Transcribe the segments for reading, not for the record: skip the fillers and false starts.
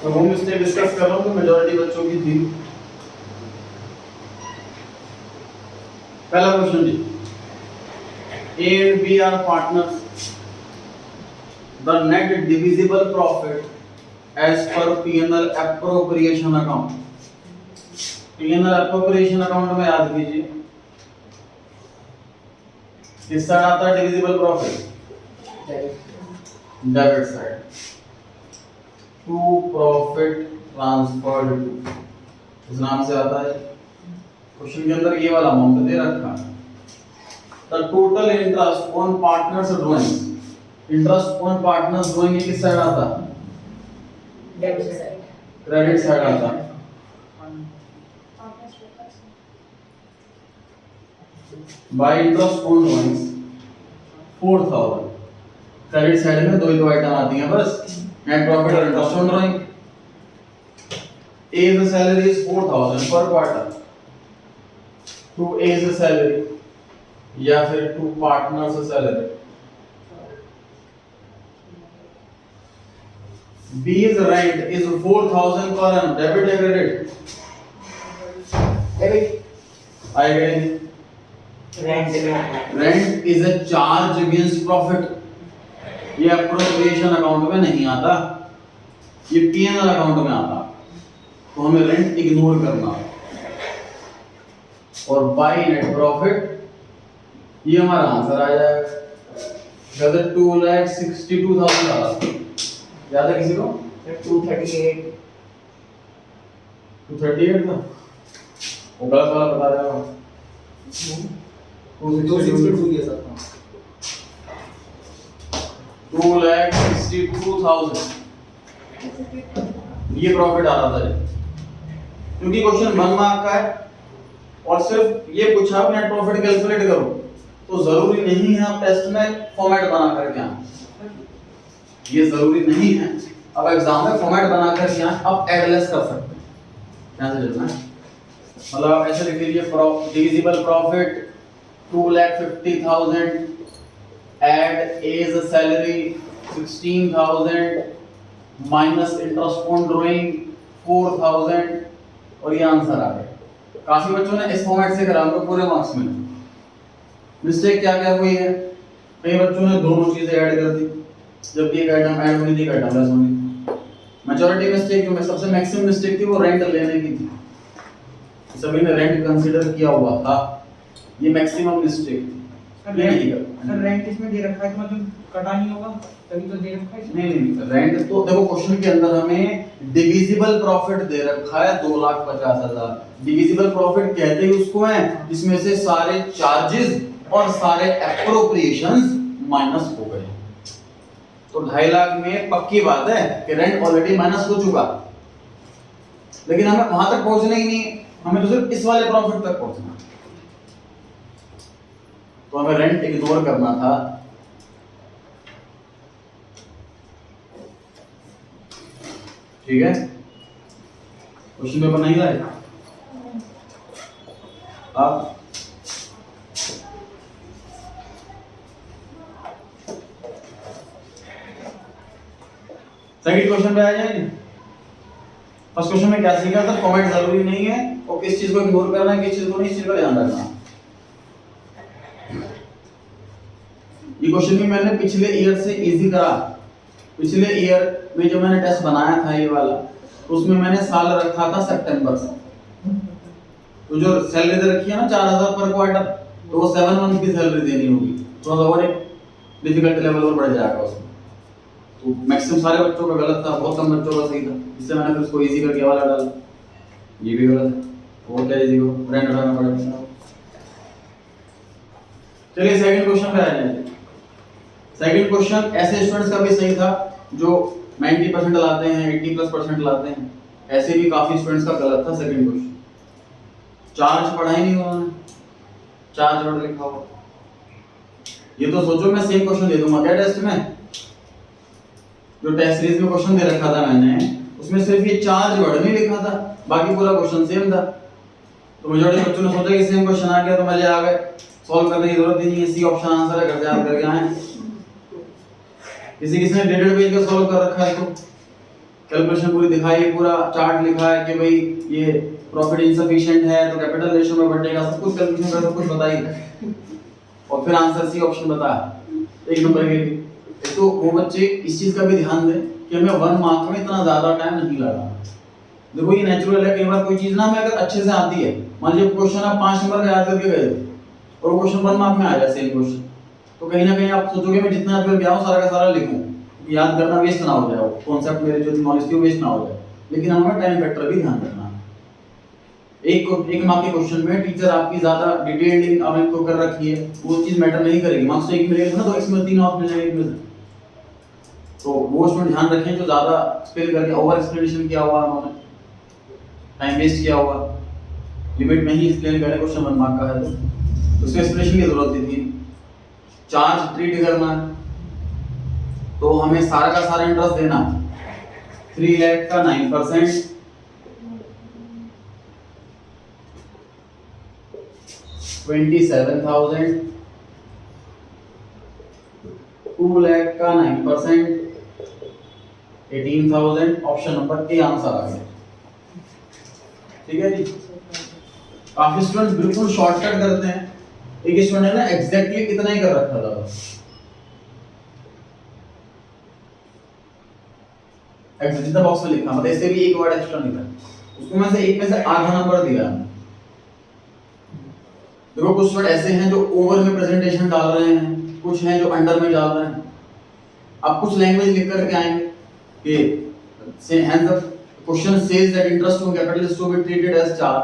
तो वो mistake discuss कर रहा हूँ तो मेजॉरिटी बच्चों की थी। पहला क्वेश्चन जी, A and B are partners. The net divisible profit as per P&L appropriation account. P&L appropriation account में याद कीजिए किस साइड आता है divisible profit? Debit side. To profit transferred to, इस नाम से आता है। क्वेश्चन के अंदर ये वाला अमाउंट दे रखा है। The total interest on partners drawings, interest on partners drawing ये किस साइड आता है? Debit side. क्रेडिट साइड आता है। By interest on drawings 4000, credit side में दो ही दो आइटम आती हैं बस, नेट प्रॉफिट और interest on drawing. A the salary is 4000 per quarter, to A the salary या फिर to partners salary. B is rent is 4000 per annum, debit या क्रेडिट? डेबिट। आएगा नहीं। रेंट में आता है। Rent is a charge against profit, ये अप्रोप्रिएशन अकाउंट में नहीं आता, ये P&L अकाउंट में आता, तो हमें रेंट इग्नोर करना। और बाय नेट प्रॉफिट ये हमारा आंसर आ जाएगा। गदर 2,62,000 आ, याद है किसी को? 238 238 था, वो गलत वाला बता रहा हूँ। 262 ये सर 2,62,000 ये प्रॉफिट आ रहा था, क्योंकि क्वेश्चन 1 मार्क का है और सिर्फ ये पूछा नेट प्रॉफिट कैलकुलेट करो, तो जरूरी नहीं है आप टेस्ट में फॉर्मेट बना करके आए, ये जरूरी नहीं है। अब एग्जाम में फॉर्मेट बना करके आए, अब एडलेस कर सकते हैं, ध्यान से चलना है। मतलब आप ऐसे लिख लीजिए divisible profit 2,50,000, add A's salary 16,000 minus interest on drawing 4,000 और ये आंसर आ गया। काफी बच्चों ने इस फॉर्मेट से करा, उनको पूरे मार्क्स मिले। मिस्टेक क्या क्या हुई है? कई बच्चों ने दोनों चीजें ऐड कर दी, जबकि एक आइटम ऐड होनी थी, एक आइटम लेस होनी थी। मेजॉरिटी मिस्टेक जो में सबसे मैक्सिमम मिस्टेक थी वो रेंट लेने की थी, सभी ने रेंट कंसीडर किया हुआ था, ये मैक्सिमम मिस्टेक थी। सर रेंट इसमें दे रखा है तो मतलब कटा नहीं होगा, तभी तो दे रखा है इसमें। नहीं, रेंट तो देखो क्वेश्चन के अंदर हमें डिविजिबल प्रॉफिट दे रखा है 2,50,000। डिविजिबल प्रॉफिट कहते ही उसको है जिसमें से सारे चार्जेस और सारे एप्रोप्रिएशंस माइनस हो गए। तो 2.5 लाख में पक्की बात है कि रेंट ऑलरेडी माइनस हो चुका, लेकिन हमें वहां तक पहुंचना ही नहीं, हमें तो सिर्फ इस वाले प्रॉफिट तक पहुंचना, तो हमें रेंट इग्नोर करना था। ठीक है, क्वेश्चन पेपर नहीं लाए आप? सेकंड क्वेश्चन पे आ जाएंगे। फर्स्ट क्वेश्चन में क्या सीखा था? फॉर्मेट जरूरी नहीं है और किस चीज को इग्नोर करना है, किस चीज को नहीं, इस चीज का ध्यान रखना। ये क्वेश्चन भी मैंने पिछले ईयर से इजी करा। पिछले ईयर में जो मैंने टेस्ट बनाया था ये वाला, उसमें मैंने साल रखा था सितंबर से। तो जो सैलरी दे रखी है ना 4,000 पर क्वार्टर, तो वो 7 मंथ की सैलरी देनी होगी, तो और एक डिफिकल्ट लेवल और बढ़ जाएगा उसमें। तो मैक्सिमम सारे बच्चों का गलत था, बहुत कम बच्चों का सही था, इससे मैंने फिर उसको इजी करके वाला डाला। ये भी गलत है, वो क्या इजी को रेंट उठाना पड़ेगा। चलिए सेकंड क्वेश्चन पे आ जाएंगे। सेकंड क्वेश्चन ऐसे स्टूडेंट्स का भी सही था जो 90% लाते हैं, 80+% लाते हैं, ऐसे भी काफी स्टूडेंट्स का गलत था सेकंड क्वेश्चन। चार्ज पढ़ा ही नहीं उन्होंने, चार्ज वर्ड लिखा हुआ। ये तो सोचो मैं सेम क्वेश्चन दे दूंगा क्या टेस्ट में? जो टेस्ट सीरीज में क्वेश्चन दे रखा था मैंने, उसमें सिर्फ ये चार्ज वर्ड नहीं लिखा था, बाकी पूरा क्वेश्चन सेम था। तो मेजॉरिटी बच्चों ने सोचा कि सेम क्वेश्चन आ गया तो मजे आ गए, सॉल्व करने की जरूरत ही नहीं है, सी ऑप्शन आंसर है, घर से आप करके आए। किसी किसी ने 1.5 पेज का सॉल्व कर रखा है, तो कैलकुलेशन पूरी दिखाई, पूरा चार्ट लिखा है कि भाई ये प्रॉफिट इनसफिशिएंट है तो कैपिटल रेशियो में बढ़ेगा, सब कुछ कैलकुलेशन कर सब कुछ बताई और फिर आंसर सी ऑप्शन बता एक नंबर के लिए। तो वो बच्चे इस चीज का भी ध्यान दें कि हमें 1 मार्क में इतना ज्यादा टाइम नहीं लगाना। देखो ये नेचुरल है, कई बार कोई चीज ना हमें अगर अच्छे से आती है, मान लीजिए क्वेश्चन आप 5 नंबर का याद करके गए और वो क्वेश्चन 1 मार्क में आ जाए सेम क्वेश्चन, तो कहीं ना कहीं आप सोचोगे मैं जितना याद करके आऊं सारा का सारा लिखूं, याद करना वेस्ट ना हो जाए, वो कॉन्सेप्ट मेरे जो नॉलेज थी वो वेस्ट ना हो जाए। लेकिन हमें टाइम फैक्टर भी ध्यान रखना है। एक मार्क के क्वेश्चन में टीचर आपकी ज्यादा डिटेलिंग आपको कर रखी है, वो चीज मैटर नहीं करेगी। मार्क्स तो एक मिलेगा ना, तो इसमें 3 ऑप्शन मिल जाएंगे इसमें। तो वो स्टूडेंट ध्यान रखें जो ज्यादा स्पेल करके ओवर एक्सप्लेनेशन किया हुआ, उन्होंने टाइम वेस्ट किया हुआ, लिमिट में ही एक्सप्लेन करें क्वेश्चन 1 मार्क का है तो उसमें एक्सप्लेनेशन की जरूरत नहीं थी। चार्ज ट्रीट करना है तो हमें सारा का सारा इंटरेस्ट देना, 3 लाख का 9%, 27,000, 2 लाख का 9%, 18,000। ऑप्शन नंबर ए आंसर आ गया। ठीक है जी। काफी स्टूडेंट बिल्कुल शॉर्टकट करते हैं, एक स्टूडेंट ने एग्जैक्टली कितना ही कर रखा था, एग्जैक्ट जितना बॉक्स में लिखा, मतलब इससे भी एक वर्ड एक्स्ट्रा निकला, उसको में से एक में से आधा नंबर दिया है। देखो कुछ स्टूडेंट ऐसे हैं जो ओवर में प्रेजेंटेशन डाल रहे हैं, कुछ हैं जो अंडर में डाल रहे हैं। आप कुछ लैंग्वेज लिख करके आएंगे कि and the question says that interest on capital is to be treated as charge,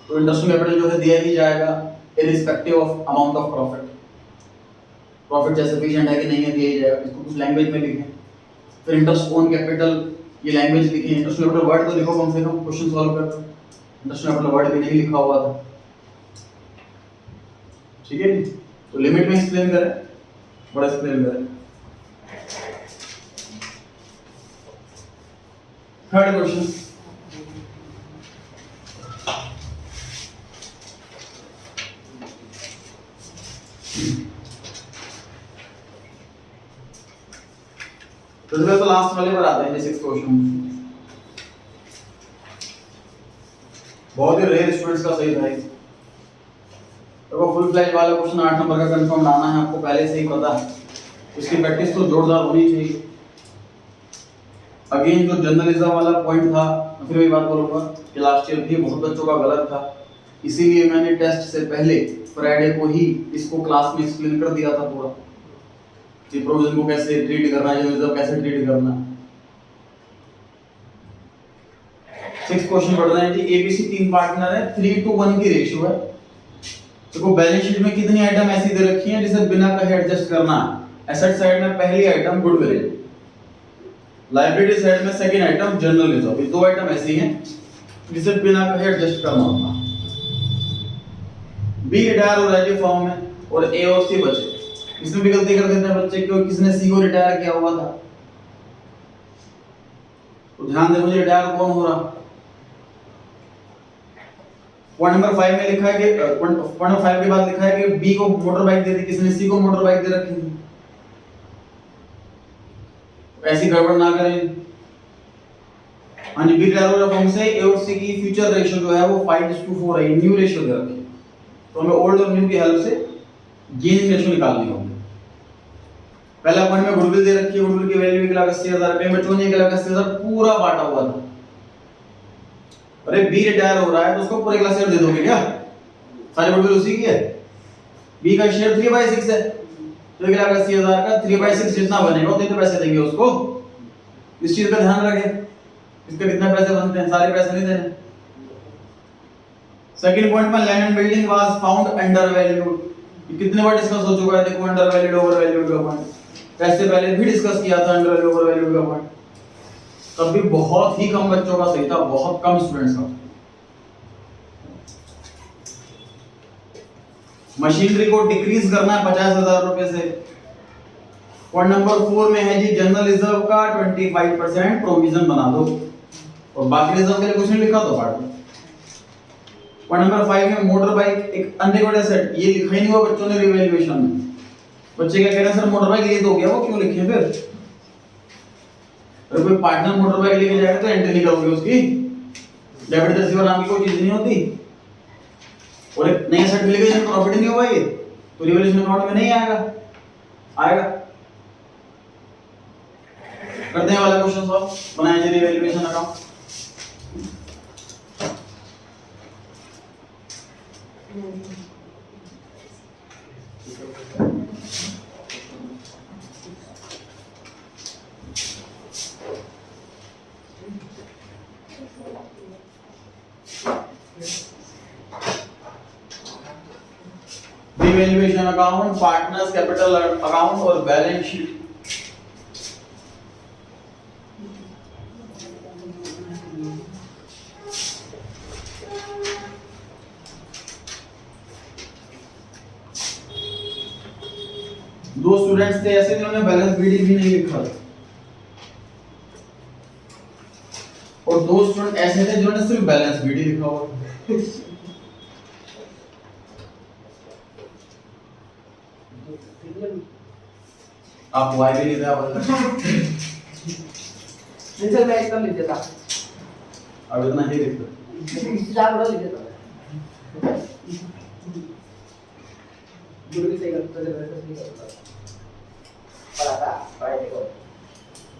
तो इंटरेस्ट ऑन कैपिटल जो है दिया ही जाएगा irrespective of amount of profit. Profit जैसे सफिशिएंट है कि नहीं है दिया ही जाएगा। इसको कुछ लैंग्वेज में लिखें, फिर इंटरेस्ट ऑन कैपिटल ये लैंग्वेज लिखें, इंटरेस्ट ऑन कैपिटल वर्ड तो लिखो कम से कम क्वेश्चन सॉल्व करते। इंटरेस्ट ऑन कैपिटल वर्ड भी नहीं लिखा हुआ था, ठीक है जी। तो लिमिट में एक्सप्लेन करें, बड़ा एक्सप्लेन करें। थर्ड क्वेश्चन, तो लास्ट वाले पर आते हैं, 6 क्वेश्चन। बहुत ही रेयर स्टूडेंट्स का सही था। देखो फुल फ्लैश वाला क्वेश्चन 8 नंबर का कंफर्म लाना है, आपको पहले से ही पता है। इसकी प्रैक्टिस तो जोरदार होनी चाहिए। अगेन जो जर्नलिज्म वाला पॉइंट था, मैं फिर वही बात बोलूंगा कि लास्ट ईयर भी बहुत बच्चों का गलत था, इसीलिए मैंने टेस्ट से पहले फ्राइडे को ही इसको क्लास में एक्सप्लेन कर दिया था पूरा कि प्रोविजन को कैसे ट्रीट करना है, जर्नलिज्म कैसे ट्रीट करना है। 6 क्वेश्चन पढ़ रहे हैं जी। एबीसी 3 पार्टनर है, 3:1 की रेशियो है। देखो बैलेंस शीट में कितनी आइटम ऐसी दे रखी हैं जिसे बिना कहे एडजस्ट करना है। एसेट साइड में पहली आइटम गुडविल, लायबिलिटी साइड में सेकंड आइटम जर्नलिज्म। ये 2 आइटम ऐसी हैं जिसे बिना कहे एडजस्ट करना होता है। बी रिटायर हो रहा है फॉर्म में और ए और सी बचे। इसमें भी गलती कर देते हैं बच्चे, क्योंकि किसने सी को रिटायर किया हुआ था। तो ध्यान दें मुझे रिटायर कौन हो रहा। पॉइंट नंबर 5 में लिखा है कि पॉइंट नंबर 5 के बाद लिखा है कि बी को मोटर बाइक दे दी, किसने सी को मोटर बाइक दे रखी थी। ऐसी गड़बड़ ना करें। हाँ जी, बी रिटायर हो रहा फॉर्म से। ए और सी की फ्यूचर रेशियो जो है वो 5:4 है, न्यू रेशियो दे रखी है। तो हमें ओल्ड और न्यू की हेल्प से गेनिंग रेशियो निकालनी होगी। पहला पॉइंट में गुडविल दे रखी है, गुडविल की वैल्यू 1,80,000 रुपए में, चोनी 1,80,000 पूरा बांटा हुआ था। अरे बी रिटायर हो रहा है तो उसको पूरे 1,00,000 दे दोगे क्या? सारी गुडविल उसी की है। बी का शेयर 3/6 है, तो 1,80,000 का 3/6 जितना बनेगा उतने पैसे देंगे उसको। इस चीज का ध्यान रखें, इसके कितने पैसे बनते हैं, सारे पैसे नहीं देने। सेकंड पॉइंट में land and building was found under valued, कितने बार डिस्कस हो चुका है। देखो अंडर वैल्यूड ओवर वैल्यूड का पॉइंट पैसे पहले भी डिस्कस किया था, अंडर वैल्यूड ओवर वैल्यूड का पॉइंट। तब भी बहुत ही कम बच्चों का सही था, बहुत कम स्टूडेंट्स का। मशीनरी को डिक्रीज करना है 50,000 रुपए से। पॉइंट नंबर 4 में है जी जनरल रिजर्व का 25% प्रोविजन बना दो, और बाकी रिजर्व के लिए कुछ नहीं लिखा तो पार्ट। पॉइंट नंबर 5 में मोटर बाइक एक अनरिकॉर्ड एसेट, ये लिखा ही नहीं हुआ बच्चों ने रिवैल्यूएशन में। बच्चे क्या कह रहे हैं सर मोटर बाइक ये तो हो गया, वो क्यों लिखे फिर? अगर कोई पार्टनर मोटर बाइक लेके जाएगा तो एंट्री नहीं करोगे उसकी, डेबिट रिसीवर नाम की कोई चीज नहीं होती। और एक नया सेट मिलेगा जिसमें प्रॉफिट नहीं होगा ये, तो रिवैल्यूएशन अकाउंट में नहीं आएगा, आएगा। करते हैं वाला क्वेश्चन सॉल्व, बनाया जाए revaluation account. Revaluation account, partners capital account और बैलेंस शीट। दो स्टूडेंट्स थे ऐसे जिन्होंने बैलेंस बीडी भी नहीं लिखा, और दो स्टूडेंट ऐसे थे जिन्होंने सिर्फ बैलेंस बीडी लिखा हुआ। आप वाई भी नहीं था रिजल्ट मैं एकदम लिख देता, अब इतना ही लिख दो। हिसाब बड़ा लिख देता, गुरु भी सही करता है, वैसे नहीं करता, पढ़ाता पढ़ाई देखो।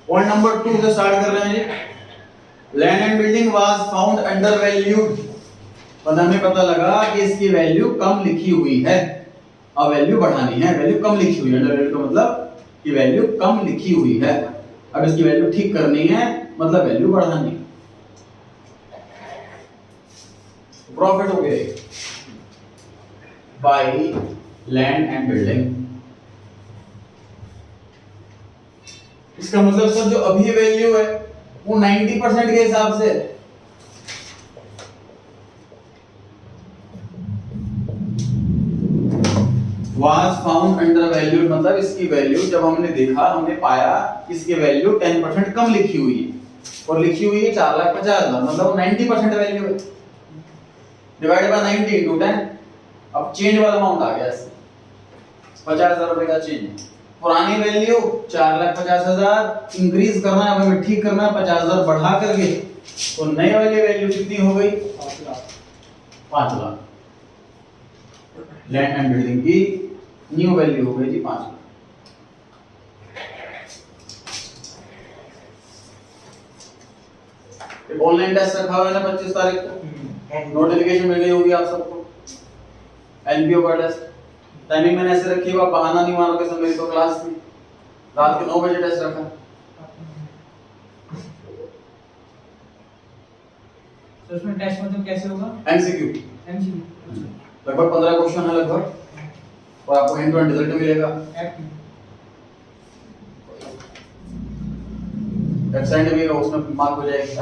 पॉइंट नंबर 2 से स्टार्ट कर रहे हैं जी। Land and building was found under valued, पर हमें पता लगा कि इसकी वैल्यू कम लिखी हुई है, अब वैल्यू बढ़ानी है। वैल्यू कम लिखी हुई है, अंडर वैल्यू का मतलब कि वैल्यू कम लिखी हुई है, अब इसकी वैल्यू ठीक करनी है, मतलब वैल्यू बढ़ानी है। प्रॉफिट हो गए बाय लैंड एंड बिल्डिंग। इसका मतलब सर जो अभी वैल्यू है वो 90% के हिसाब से, was found under valued मतलब इसकी वैल्यू जब हमने देखा, हमने पाया इसकी वैल्यू 10% कम लिखी हुई है, और लिखी हुई है 4,50,000, मतलब 90% वैल्यू है, डिवाइड बाय 90 into 10। अब चेंज वाला अमाउंट आ गया इससे 50,000 रुपए का चेंज। पुरानी वैल्यू 4,50,000 इंक्रीज करना है, हमें ठीक करना है 50,000 बढ़ा करके, तो नई वाली वैल्यू कितनी हो गई? 5 लाख। लैंड एंड बिल्डिंग की न्यू वैल्यू हो गई जी 5 लाख। ऑनलाइन टेस्ट रखा हुआ है ना 25 तारीख को, नोटिफिकेशन मिल गई होगी आप सबको, एनपीओ का टेस्ट। टाइमिंग मैंने ऐसे रखी है, आप बहाना नहीं मारोगे सर, मेरी तो क्लास थी, रात के 9 बजे टेस्ट रखा। तो उसमें टेस्ट मतलब कैसे होगा? एमसीक्यू, एमसीक्यू लगभग 15 क्वेश्चन है लगभग, और आपको हिंट एंड रिजल्ट मिलेगा। वेबसाइट भी है, उसमें मार्क हो जाएगी।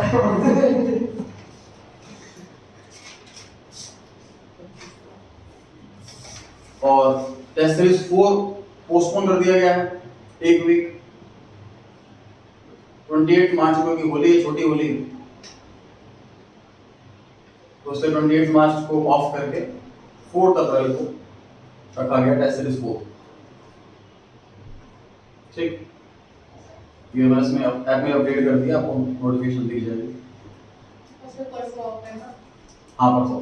और टेस्ट सीरीज 4 पोस्टपोन कर दिया गया है 1 वीक, 28 मार्च को की होली है, छोटी होली, तो उससे 28 मार्च को ऑफ करके 4 अप्रैल को रखा गया टेस्ट सीरीज 4। ठीक, ये मैंने इसमें ऐप में अपडेट कर दिया, आपको नोटिफिकेशन दिख जाएगी। उसमें परसों ऑफ है ना? हाँ परसों।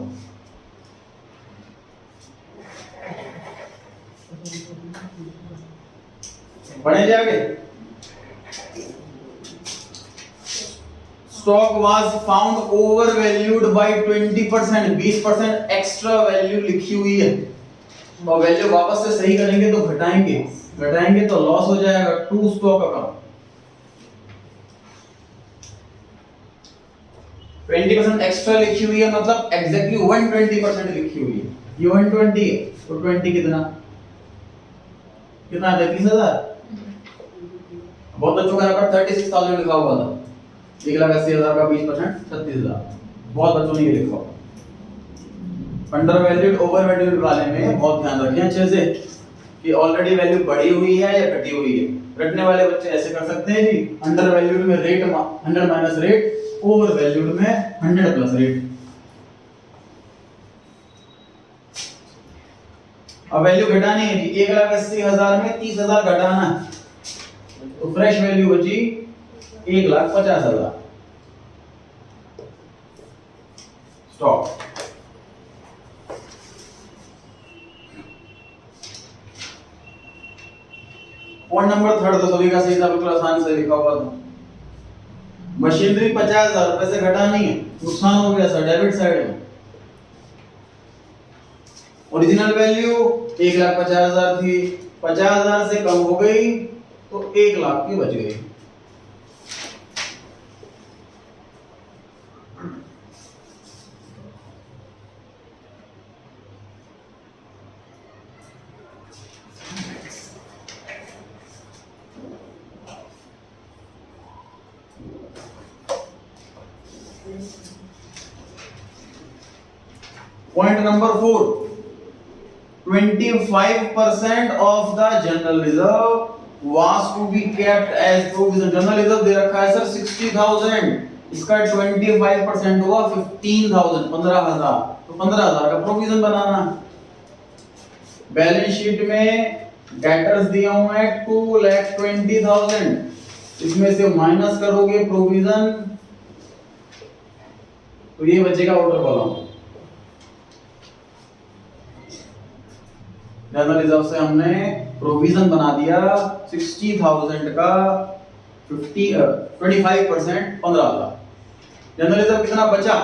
बढ़े जाएंगे। Stock was found over valued bye 20%, 20% extra value लिखी हुई है, और वैल्यू वापस से सही करेंगे तो घटाएंगे तो लॉस हो जाएगा टू स्टॉक अकाउंट। 20% एक्स्ट्रा लिखी हुई है, मतलब एग्जैक्टली 120% लिखी हुई है। ये 120 है, तो 20 कितना आता है? 30,000। बहुत बच्चों का यहाँ पर 36,000 लिखा हुआ था, 1,80,000 का 20% 36,000। बहुत बच्चों ने ये लिखा हुआ। अंडर वैल्यूड ओवर वैल्यूड वाले में बहुत ध्यान रखें अच्छे से कि ऑलरेडी वैल्यू बढ़ी हुई है या घटी हुई है। रटने वाले बच्चे ऐसे कर सकते हैं जी, अंडर वैल्यूड में rate 100 minus rate, over valued में 100 प्लस रेट। अब वैल्यू घटानी है जी, 1,80,000 में 30,000 घटाना है, तो फ्रेश वैल्यू बची 1,50,000। स्टॉप। पॉइंट नंबर 3 तो सभी का सही था, बिल्कुल आसान से लिखा हुआ था। मशीनरी 50,000 रुपए से घटानी है, नुकसान हो गया सर डेबिट साइड में। ओरिजिनल वैल्यू 1,50,000 थी, 50,000 से कम हो गई तो 1,00,000 की बच गई। Point number 4, 25% of the general reserve was to be kept as provision। General reserve दे रखा है सर 60,000, इसका 25% होगा 15,000, 15,000, तो 15,000 का प्रोविजन बनाना। बैलेंस शीट में डेटर्स दिए हुए हैं 2,20,000, इसमें से माइनस करोगे प्रोविजन तो ये बचेगा ऑर्डर कॉलम। जनरल रिजर्व से हमने प्रोविजन बना दिया 60,000 का 25% 15,000। जनरल रिजर्व कितना बचा?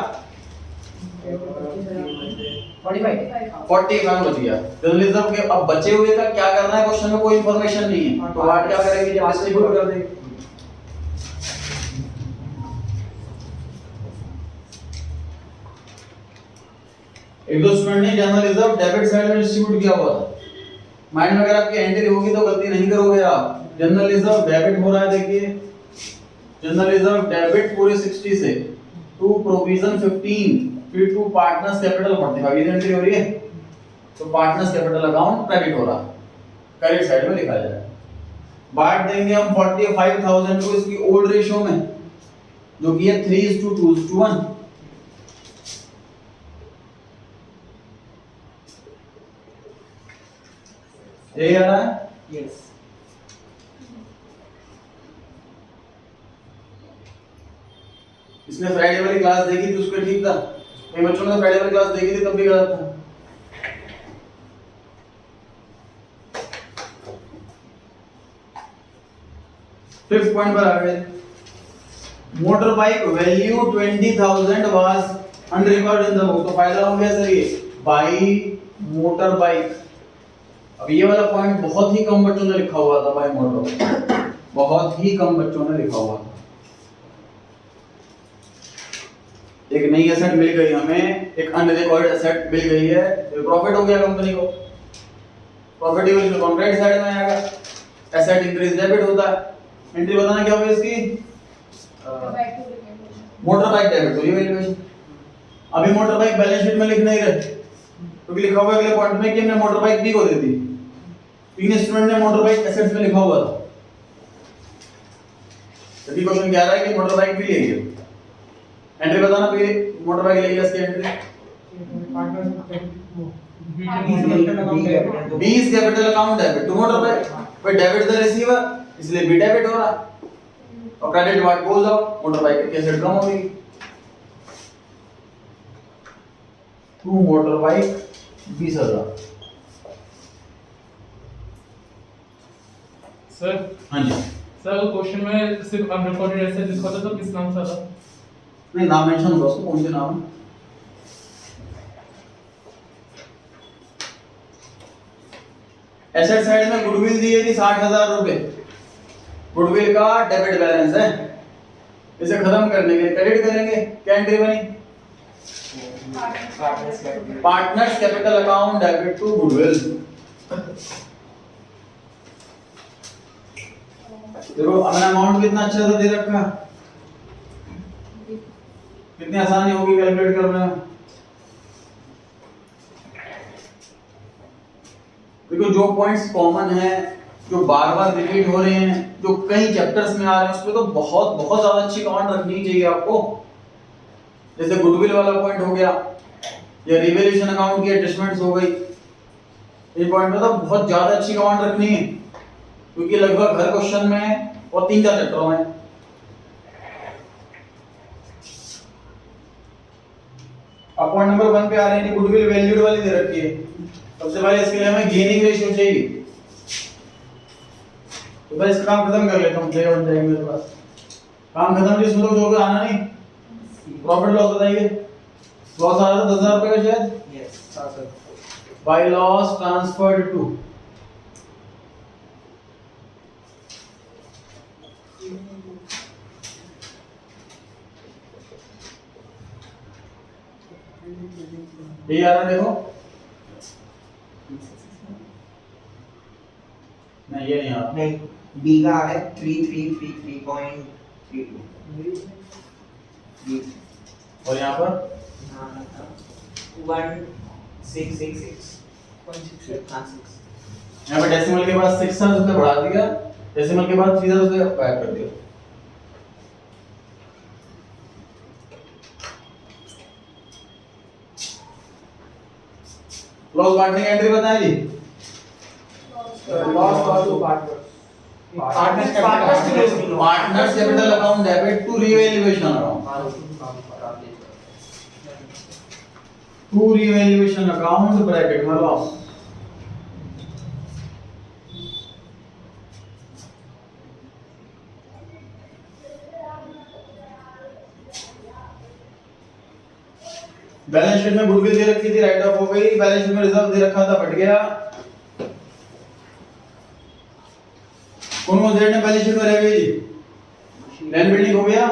45 बच गया। जनरल रिजर्व के अब बचे हुए का क्या करना है, क्वेश्चन में कोई इंफॉर्मेशन नहीं है, तो वाट क्या करेंगे जब डिस्ट्रीब्यूट कर देंगे। एक दो स्टूडेंट ने जनरल रिजर्व डेबिट साइड में डिस्ट्रीब्यूट किया हुआ था, माइंड में अगर आपकी एंट्री होगी तो गलती नहीं करोगे आप। जनरल रिजर्व डेबिट हो रहा है, देखिए जनरल रिजर्व डेबिट पूरे 60 से, टू प्रोविजन 15, फिर टू पार्टनर्स कैपिटल 45, ये एंट्री हो रही है, तो पार्टनर्स कैपिटल अकाउंट क्रेडिट हो रहा है, क्रेडिट साइड में लिखा जाएगा। बांट देंगे हम 45,000 को इसकी ओल्ड रेशियो में, जो कि है 3:2:1। यही आ रहा है? यस। इसने फ्राइडे वाली क्लास देखी थी, उसके ठीक था। ये बच्चों ने फ्राइडे वाली क्लास देखी थी तब भी गलत था। फिफ्थ पॉइंट पर आ गए। Motor bike value 20,000 was unrecord in the book, तो फायदा हो गया सर ये बाई मोटर बाइक। अब ये वाला पॉइंट बहुत ही कम बच्चों ने लिखा हुआ था, बाई मोटर, बहुत ही कम बच्चों ने लिखा हुआ था। एक नई एसेट मिल गई हमें, एक अनरिकॉर्ड एसेट मिल गई है, तो प्रॉफिट हो गया कंपनी को। प्रॉफिटेबल कॉन्ट्रैक्ट साइड में आएगा, एसेट इंक्रीज डेबिट होता है। एंट्री बताना क्या होगी इसकी? मोटर बाइक डेबिट हो वैल्यूएशन। अभी मोटर बाइक बैलेंस शीट में लिख नहीं रहे, क्योंकि लिखा हुआ है अगले पॉइंट में कि हमने मोटर बाइक बी को दे दी। तीन स्टूडेंट ने मोटर बाइक एसेट्स में लिखा हुआ था, तो क्वेश्चन क्या आ रहा है कि मोटर बाइक भी ले लिया। एंट्री बताना पहले, मोटर बाइक ले लिया, इसकी entry 20 capital account debit to motor bike, पर डेबिट द रिसीवर, इसलिए बी डेबिट हो रहा, और credit what goes out, motor bike की एसेट कम होगी। To motor bike 20,000। सर हाँ जी सर, क्वेश्चन में सिर्फ अनरिकॉर्डेड एसेट लिखा था तो किस नाम से था? नहीं, नाम मेंशन होगा उसको, कौन से नाम है। एसेट साइड में गुडविल दी है जी 60,000 रुपए, गुडविल का डेबिट बैलेंस है। इसे खत्म करने के लिए क्रेडिट करेंगे, क्या एंट्री बनी? Partners capital account debit to goodwill. देखो हमने अमाउंट कितना अच्छा सा दे रखा, कितनी आसानी होगी कैलकुलेट करने में। देखो जो पॉइंट्स कॉमन है, जो बार बार रिपीट हो रहे हैं, जो कई चैप्टर्स में आ रहे हैं, उसमें तो बहुत बहुत ज्यादा अच्छी कमांड रखनी चाहिए आपको। जैसे गुडविल वाला पॉइंट हो गया, या रिवैल्यूएशन अकाउंट की एडजस्टमेंट्स हो गई, ये पॉइंट में तो बहुत ज्यादा अच्छी कमांड रखनी है, क्योंकि लगभग हर क्वेश्चन में और 3-4 चैप्टरों में अब पॉइंट नंबर 1 पे आ रहे हैं, गुडविल वैल्यूड वाली दे रखी है। सबसे पहले इसके लिए हमें गेनिंग रेशियो चाहिए, तो भाई इसका काम खत्म कर लेता हूं, जगह बन जाएगी मेरे पास। काम खत्म, जिसमें तो जो आना नहीं। प्रॉफिट लॉस बताइए। लॉस आ रहा था 10,000 रुपए का शायद। Yes sir. By loss transferred to ये आ रहा है, देखो। नहीं ये नहीं आ रहा। नहीं, बी का आ रहा है 3.32 और यहाँ पर 1666 यहाँ पे डेसिमल के बाद 6 था, उसने बढ़ा दिया। डेसिमल के बाद 3 था, उसने ऐड कर दिया। लॉस बांटने की एंट्री बताएं जी। Loss for two partners partners capital account debit to revaluation account. To revaluation account bracket में लॉस। बैलेंस शीट में गुडविल दे रखी थी, राइट ऑफ हो गई। बैलेंस शीट में रिजर्व दे रखा था, बढ़ गया। कौन जेड ने बैलेंस शीट में रह गई? लैंड बिल्डिंग हो गया,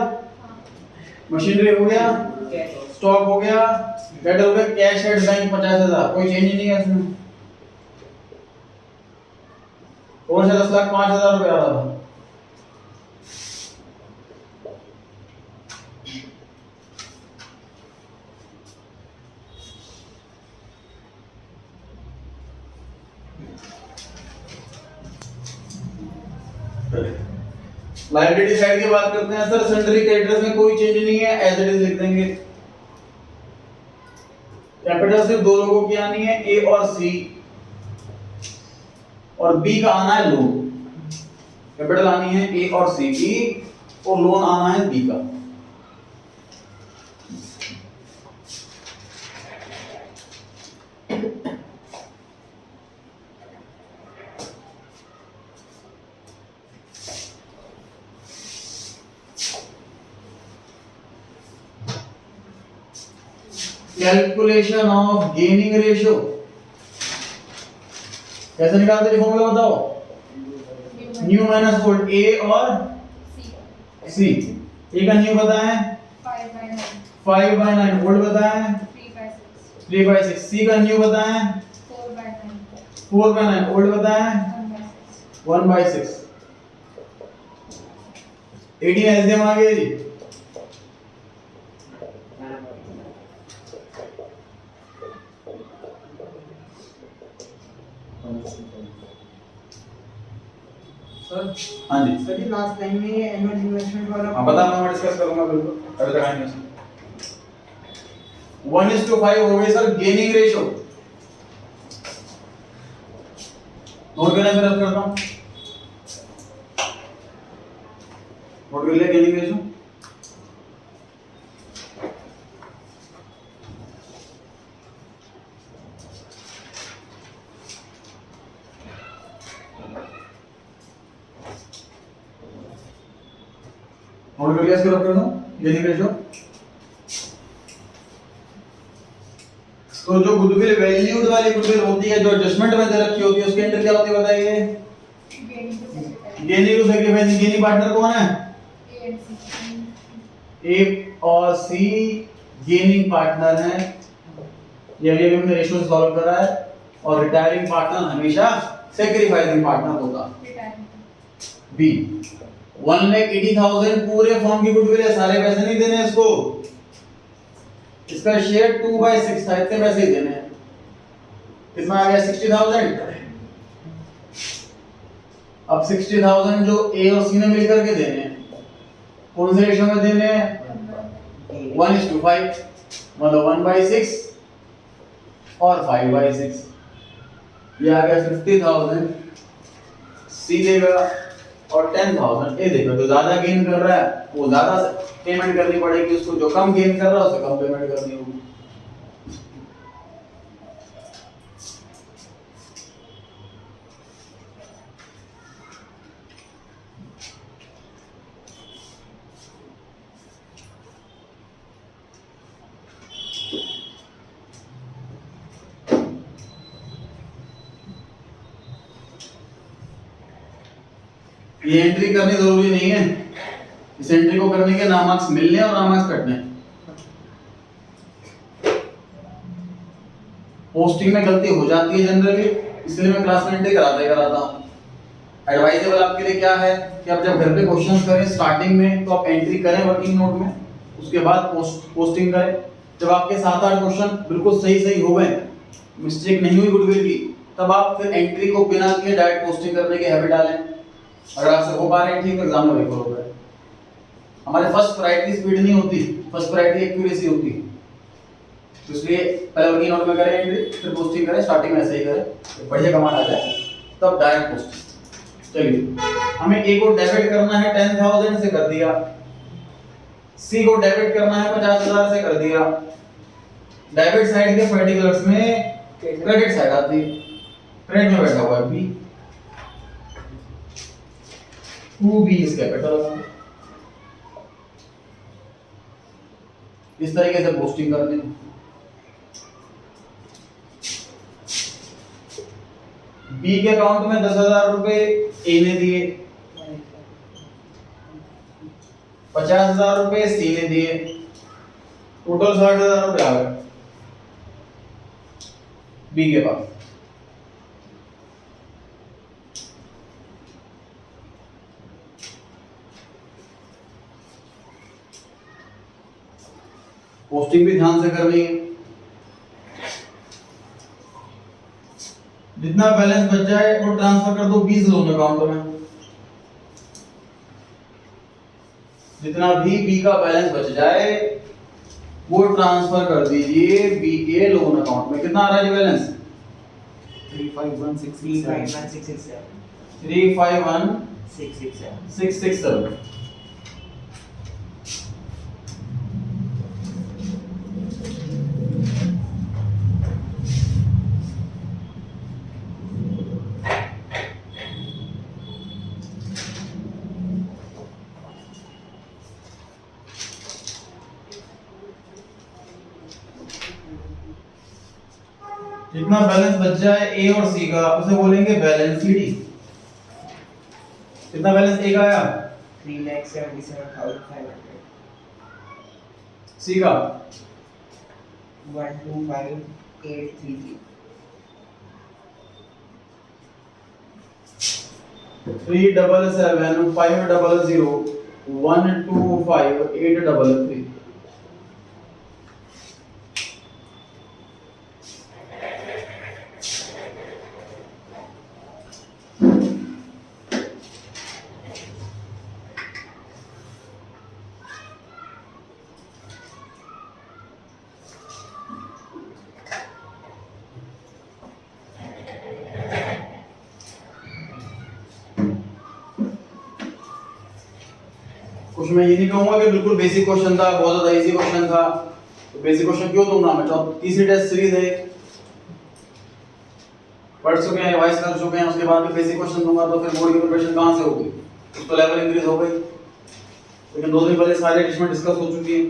मशीनरी हो गया, स्टॉक हो गया, डेट हो गया, कैश एट बैंक 50,000। कोई चेंज ही नहीं है इसमें। कौन सा 10,05,000 रुपए आ रहा था? लायबिलिटी साइड की बात करते हैं सर। सन्ड्री क्रेडिटर्स में कोई चेंज नहीं है, एज इट इज लिख देंगे। कैपिटल सिर्फ दो लोगों की आनी है, ए और सी, और बी का आना है लोन। कैपिटल आनी है ए और सी की, और लोन आना है बी का। कैलकुलेशन ऑफ गेनिंग रेशियो कैसे निकालते हैं? फॉर्मूला बताओ। न्यू माइनस ओल्ड, ए और सी। ए का न्यू बताएं 5/9, ओल्ड बताएं 3/6। सी का न्यू बताएं 4/9, ओल्ड बताएं 1/6। 18 एलसीएम आ गया जी। सर हाँ जी सर जी लास्ट टाइम में एनुअल इन्वेस्टमेंट वाला हाँ बता, मैं डिस्कस करूंगा बिल्कुल। अभी तक आएंगे उसमें 1:5 हो गई सर गेनिंग रेशियो। नोट करना फिर अब करता हूं। नोट कर लिया गेनिंग रेशियो। नोट कर लिया, इसको रख दो गेनिंग रेशियो। तो जो गुडविल वैल्यूड वाली गुडविल होती है, जो एडजस्टमेंट में दे रखी होती है, उसके अंदर क्या होती है बताइए? Gaining to sacrifice. Gaining partner कौन है? ए और सी गेनिंग पार्टनर है। ये अभी हमने रेशियो सॉल्व करा है। और रिटायरिंग पार्टनर हमेशा सैक्रिफाइसिंग पार्टनर होगा। बी 1,80,000 पूरे फॉर्म की गुडविल है, सारे पैसे नहीं देने इसको। इसका शेयर 2/6 था, इतने पैसे ही देने हैं। कितना आ गया? 60,000। अब 60,000 जो ए और सी ने मिलकर के देने हैं, कौन से रेशियो में देने हैं? 1:5, मतलब 1/6 और 5/6। ये आ गया 50,000 सी देगा, और 10,000 ए देगा। जो ज्यादा गेन कर रहा है वो ज्यादा पेमेंट करनी पड़ेगी उसको, जो कम गेन कर रहा है उसे कम पेमेंट करनी होगी। ये एंट्री करनी जरूरी नहीं है, इस एंट्री को करने के ना मार्क्स मिलने और ना मार्क्स कटने। पोस्टिंग में गलती हो जाती है जनरली, इसलिए मैं क्लास में एंट्री कराता हूँ। एडवाइजेबल आपके लिए क्या है कि आप जब घर पे क्वेश्चंस करें स्टार्टिंग में तो आप एंट्री करें वर्किंग नोट में, उसके बाद पोस्टिंग करें। जब आपके 7-8 क्वेश्चन बिल्कुल सही हो गए, मिस्टेक नहीं हुई गुडविल की, तब आप फिर एंट्री को बिना किए डायरेक्ट पोस्टिंग करने की हैबिट डालें। अगर आपसे हो पा रहे हैं ठीक, तो एग्जाम में वही फॉलो करें। हमारे फर्स्ट प्रायोरिटी स्पीड नहीं होती, फर्स्ट प्रायोरिटी एक्यूरेसी होती है। तो इसलिए पहले वर्किंग नोट में करें एंट्री, फिर पोस्टिंग करें, स्टार्टिंग में ऐसे ही करें, बढ़िया कमांड आ जाए तब डायरेक्ट पोस्टिंग। चलिए, हमें ए को डेबिट करना है 10,000 से कर दिया, सी को डेबिट करना है 50,000 से कर दिया। डेबिट साइड के पर्टिकुलर्स में क्रेडिट साइड आती है, क्रेडिट में बैठा हुआ है बी, 2b इज कैपिटल। इस तरीके से पोस्टिंग करनी है। बी के अकाउंट में 10,000 रुपए ए ने दिए, 50,000 रुपए सी ने दिए, टोटल 60,000 रुपए आ गए बी के पास। पोस्टिंग भी ध्यान से करनी है। जितना बैलेंस बच जाए वो ट्रांसफर कर दो 20 लोन अकाउंट में। जितना भी बी का बैलेंस बच जाए वो ट्रांसफर कर दीजिए बी के लोन अकाउंट में। कितना आ रहा है बैलेंस? 351,667 351,667। जितना बैलेंस बच जाए ए और सी का उसे बोलेंगे बैलेंस शीट। कितना बैलेंस ए का आया? 3,77,500। सी का 125,833। 377,500,125,833। कुछ मैं ये नहीं कहूंगा कि बिल्कुल बेसिक क्वेश्चन था, बहुत ज्यादा इजी क्वेश्चन था। तो बेसिक क्वेश्चन क्यों दूंगा मैं? तीसरी टेस्ट सीरीज है, पढ़ चुके हैं, रिवाइज कर चुके हैं, उसके बाद में बेसिक क्वेश्चन दूंगा तो फिर बोर्ड की प्रिपरेशन कहां से होगी? तो लेवल इंक्रीज हो गई। लेकिन 2 दिन पहले सारे एडिशनल डिस्कस हो चुकी है।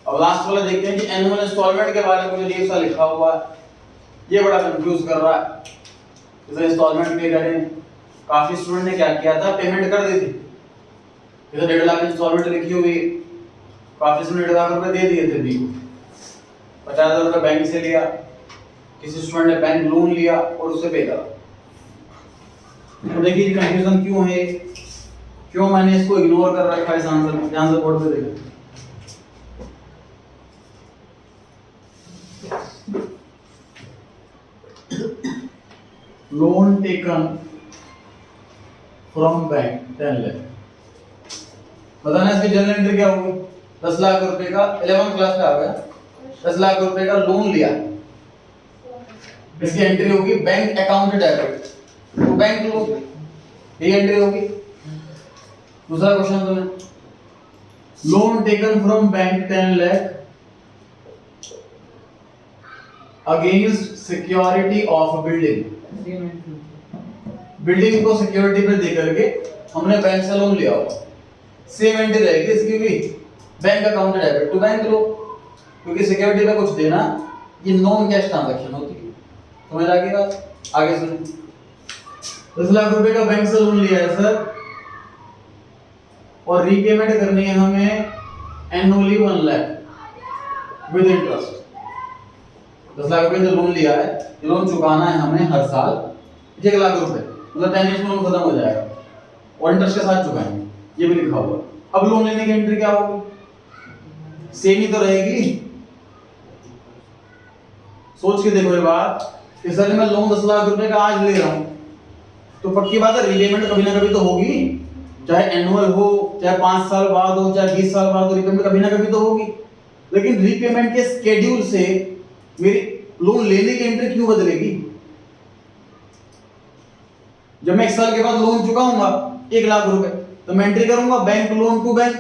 अब लास्ट वाला देखते हैं कि एनुअल इंस्टॉलमेंट के बारे में जो ये सा लिखा हुआ है ये बड़ा कंफ्यूज कर रहा है। जैसे इंस्टॉलमेंट पे करें, काफी स्टूडेंट ने क्या किया था, पेमेंट कर दी थी। जैसे 1.5 लाख इंस्टॉलमेंट लिखी हुई, काफी स्टूडेंट 1.5 लाख रुपए दे दिए थे बी को। 50,000 रुपए बैंक से लिया, किसी स्टूडेंट ने बैंक लोन लिया और उसे पे करा। तो देखिए ये कंफ्यूजन क्यों है, क्यों मैंने इसको इग्नोर कर रखा है इस आंसर में। ध्यान से बोर्ड पे देखिए। Loan taken from bank 10 lakh. बताना इसकी जनरल एंट्री क्या होगी? 10 लाख रुपए का 11th क्लास का आ गया, 10 लाख रुपए का लोन लिया। इसकी एंट्री होगी बैंक अकाउंट डेबिट, तो बैंक लोन ये एंट्री होगी। दूसरा क्वेश्चन तुम्हें, loan taken from bank 10 lakh against security of building. Building को सिक्योरिटी पे दे करके हमने बैंक से लोन लिया होगा। सेम एंट्री रहेगी इसकी भी, bank account debit to bank लो, क्योंकि सिक्योरिटी पे कुछ देना ये नॉन कैश ट्रांजैक्शन होती है। समझ आ गई बात? आगे सुनिए, 10 लाख रुपए का बैंक से लोन लिया है सर, और रीपेमेंट करनी है हमें annually 1 lakh with interest. 10 lakh रुपए जो लोन लिया है, ये लोन चुकाना है हमें हर साल 1 लाख रुपए, मतलब 10 इयर्स में लोन खत्म हो जाएगा और इंटरेस्ट के साथ चुकाएंगे, ये भी लिखा हुआ। अब लोन लेने की एंट्री क्या होगी? सेम ही तो रहेगी। सोच के देखो ये बात कि सर मैं लोन 10 लाख रुपए का आज ले रहा हूं, तो पक्की बात है रीपेमेंट कभी ना कभी तो होगी, चाहे एनुअल हो, चाहे 5 साल बाद हो, चाहे 20 साल बाद हो, रीपेमेंट कभी ना कभी तो होगी। लेकिन रीपेमेंट के स्केड्यूल से मेरी लोन लेने की एंट्री क्यों बदलेगी? जब मैं 1 साल के बाद लोन चुकाऊंगा 1 लाख रुपए, तो मैं एंट्री करूंगा bank loan to bank,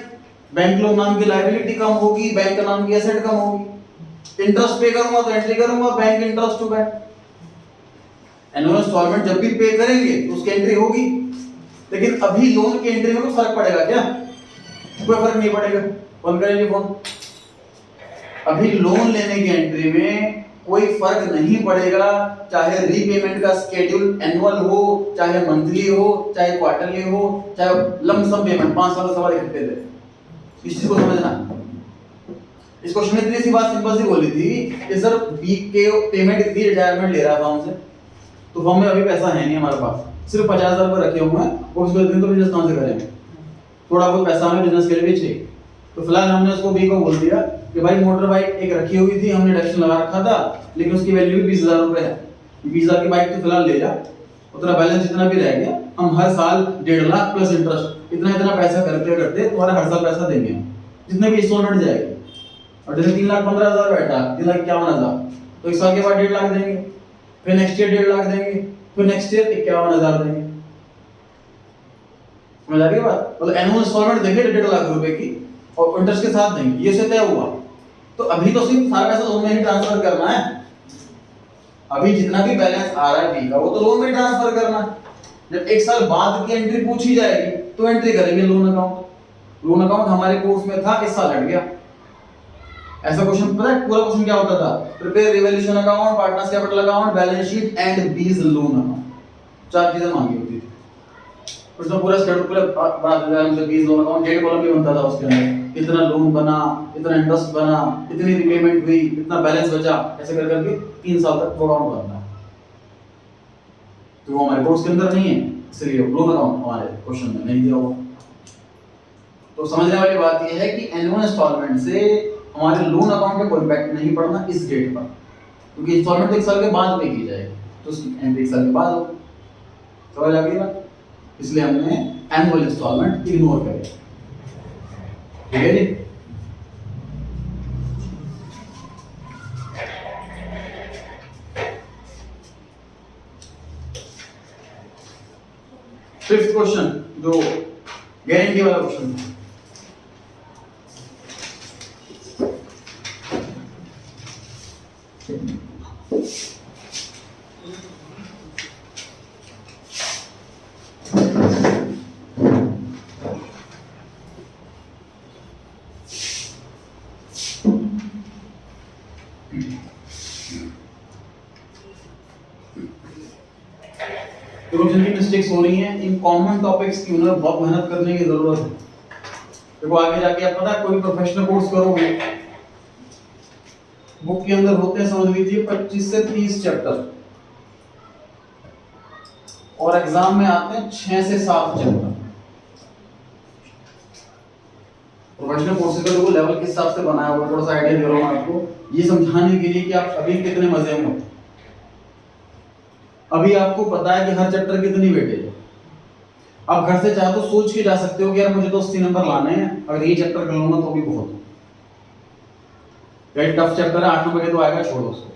bank loan नाम की लायबिलिटी कम होगी, बैंक का नाम की एसेट कम होगी। इंटरेस्ट पे करूंगा तो एंट्री करूंगा bank interest to bank. Annual instalment जब भी पे करेंगे तो उसकी एंट्री होगी, लेकिन अभी लोन की एंट्री में कोई फर्क पड़ेगा क्या? कोई फर्क नहीं पड़ेगा। बंद करेंगे फोन। अभी लोन लेने की एंट्री में कोई फर्क नहीं पड़ेगा, चाहे रीपेमेंट का स्केड्यूल एनुअल हो, चाहे मंथली हो, चाहे क्वार्टरली हो, चाहे लमसम पेमेंट 5 साल का सवाल इकट्ठे दे। इस चीज को समझना। इस क्वेश्चन में इतनी सी बात सिंपल सी बोली थी कि सर बी के पेमेंट इतनी रिटायरमेंट ले रहा है फॉर्म से, तो फॉर्म में अभी पैसा है नहीं हमारे पास, सिर्फ 50,000 रुपए रखे हुए हैं, और उसको दिन तो बिजनेस कहां से करेंगे? थोड़ा बहुत पैसा हमें बिजनेस के लिए भी चाहिए। तो फिलहाल हमने उसको बी को बोल दिया कि भाई मोटर बाइक एक रखी हुई थी, हमने डक्शन लगा रखा था, लेकिन उसकी वैल्यू भी 20,000 रुपए है। 20,000 की बाइक तो फिलहाल ले जा, उतना बैलेंस जितना भी रह गया हम हर साल 1.5 लाख प्लस इंटरेस्ट इतना पैसा करते करते तुम्हारा हर साल पैसा देंगे, जितने भी इंस्टॉलमेंट जाएगी। और जैसे 3,15,000 बैठा, 3,51,000, तो 1 साल के बाद 1.5 लाख देंगे, फिर नेक्स्ट ईयर 1.5 लाख देंगे, फिर नेक्स्ट ईयर 51,000 देंगे। समझ आ रही है बात? मतलब एनुअल इंस्टॉलमेंट देंगे 1.5 लाख रुपए की और इंटरेस्ट के साथ देंगे, ये से तय हुआ। तो अभी तो सिर्फ सारा पैसा लोन में ही ट्रांसफर करना है। अभी जितना भी बैलेंस आ रहा है बी का वो तो लोन में ट्रांसफर करना है। जब 1 साल बाद की एंट्री पूछी जाएगी तो एंट्री करेंगे लोन अकाउंट। लोन अकाउंट हमारे कोर्स में था, इस साल हट गया। ऐसा क्वेश्चन पता है पूरा क्वेश्चन क्या होता था? Prepare revolution account, partners capital account, balance sheet and बीज लोन अकाउंट। 4 चीजें मांगी होती थी। उसमें पूरा शेड्यूल पूरा बना देता है, हमसे बीज लोन अकाउंट डेट कॉलम भी बनता था उसके अंदर, इतना लोन बना, इतना इंटरेस्ट बना, इतनी रीपेमेंट हुई, इतना बैलेंस बचा, ऐसे कर करके 3 साल तक वो अकाउंट बनता है। तो वो हमारे कोर्स के अंदर नहीं है, इसलिए लोन अकाउंट हमारे क्वेश्चन में नहीं दिया हुआ। तो समझने वाली बात यह है कि एनुअल इंस्टॉलमेंट से हमारे लोन अकाउंट पे कोई इम्पैक्ट नहीं पड़ना इस डेट पर, क्योंकि इंस्टॉलमेंट 1 साल के बाद पे की जाएगी, तो उसकी एंट्री 1 साल के बाद होगी। समझ आ गई बात? इसलिए हमने एनुअल इंस्टॉलमेंट इग्नोर करें। ठीक है जी? फिफ्थ क्वेश्चन जो गारंटी वाला क्वेश्चन है, देखो जिनकी मिस्टेक्स हो रही हैं, इन कॉमन टॉपिक्स की उन्हें बहुत मेहनत करने की जरूरत है। देखो आगे जाके आप पता है कोई प्रोफेशनल कोर्स करोगे, बुक के अंदर होते हैं समझ लीजिए 25 से 30 चैप्टर, और एग्जाम में आते हैं 6 से 7 चैप्टर। प्रोफेशनल कोर्सेज का देखो लेवल किस हिसाब से बनाया हुआ, थोड़ा सा आइडिया दे रहा हूं आपको, ये समझाने के लिए कि आप अभी कितने मजे में हो। अभी आपको पता है कि हर चैप्टर कितनी वेटेज है। आप घर से चाहे तो सोच के जा सकते हो कि यार मुझे तो 80 नंबर लाने हैं, अगर ये चैप्टर कर लूंगा तो भी बहुत है। टफ चैप्टर है, 8 नंबर के तो आएगा, छोड़ो उसको।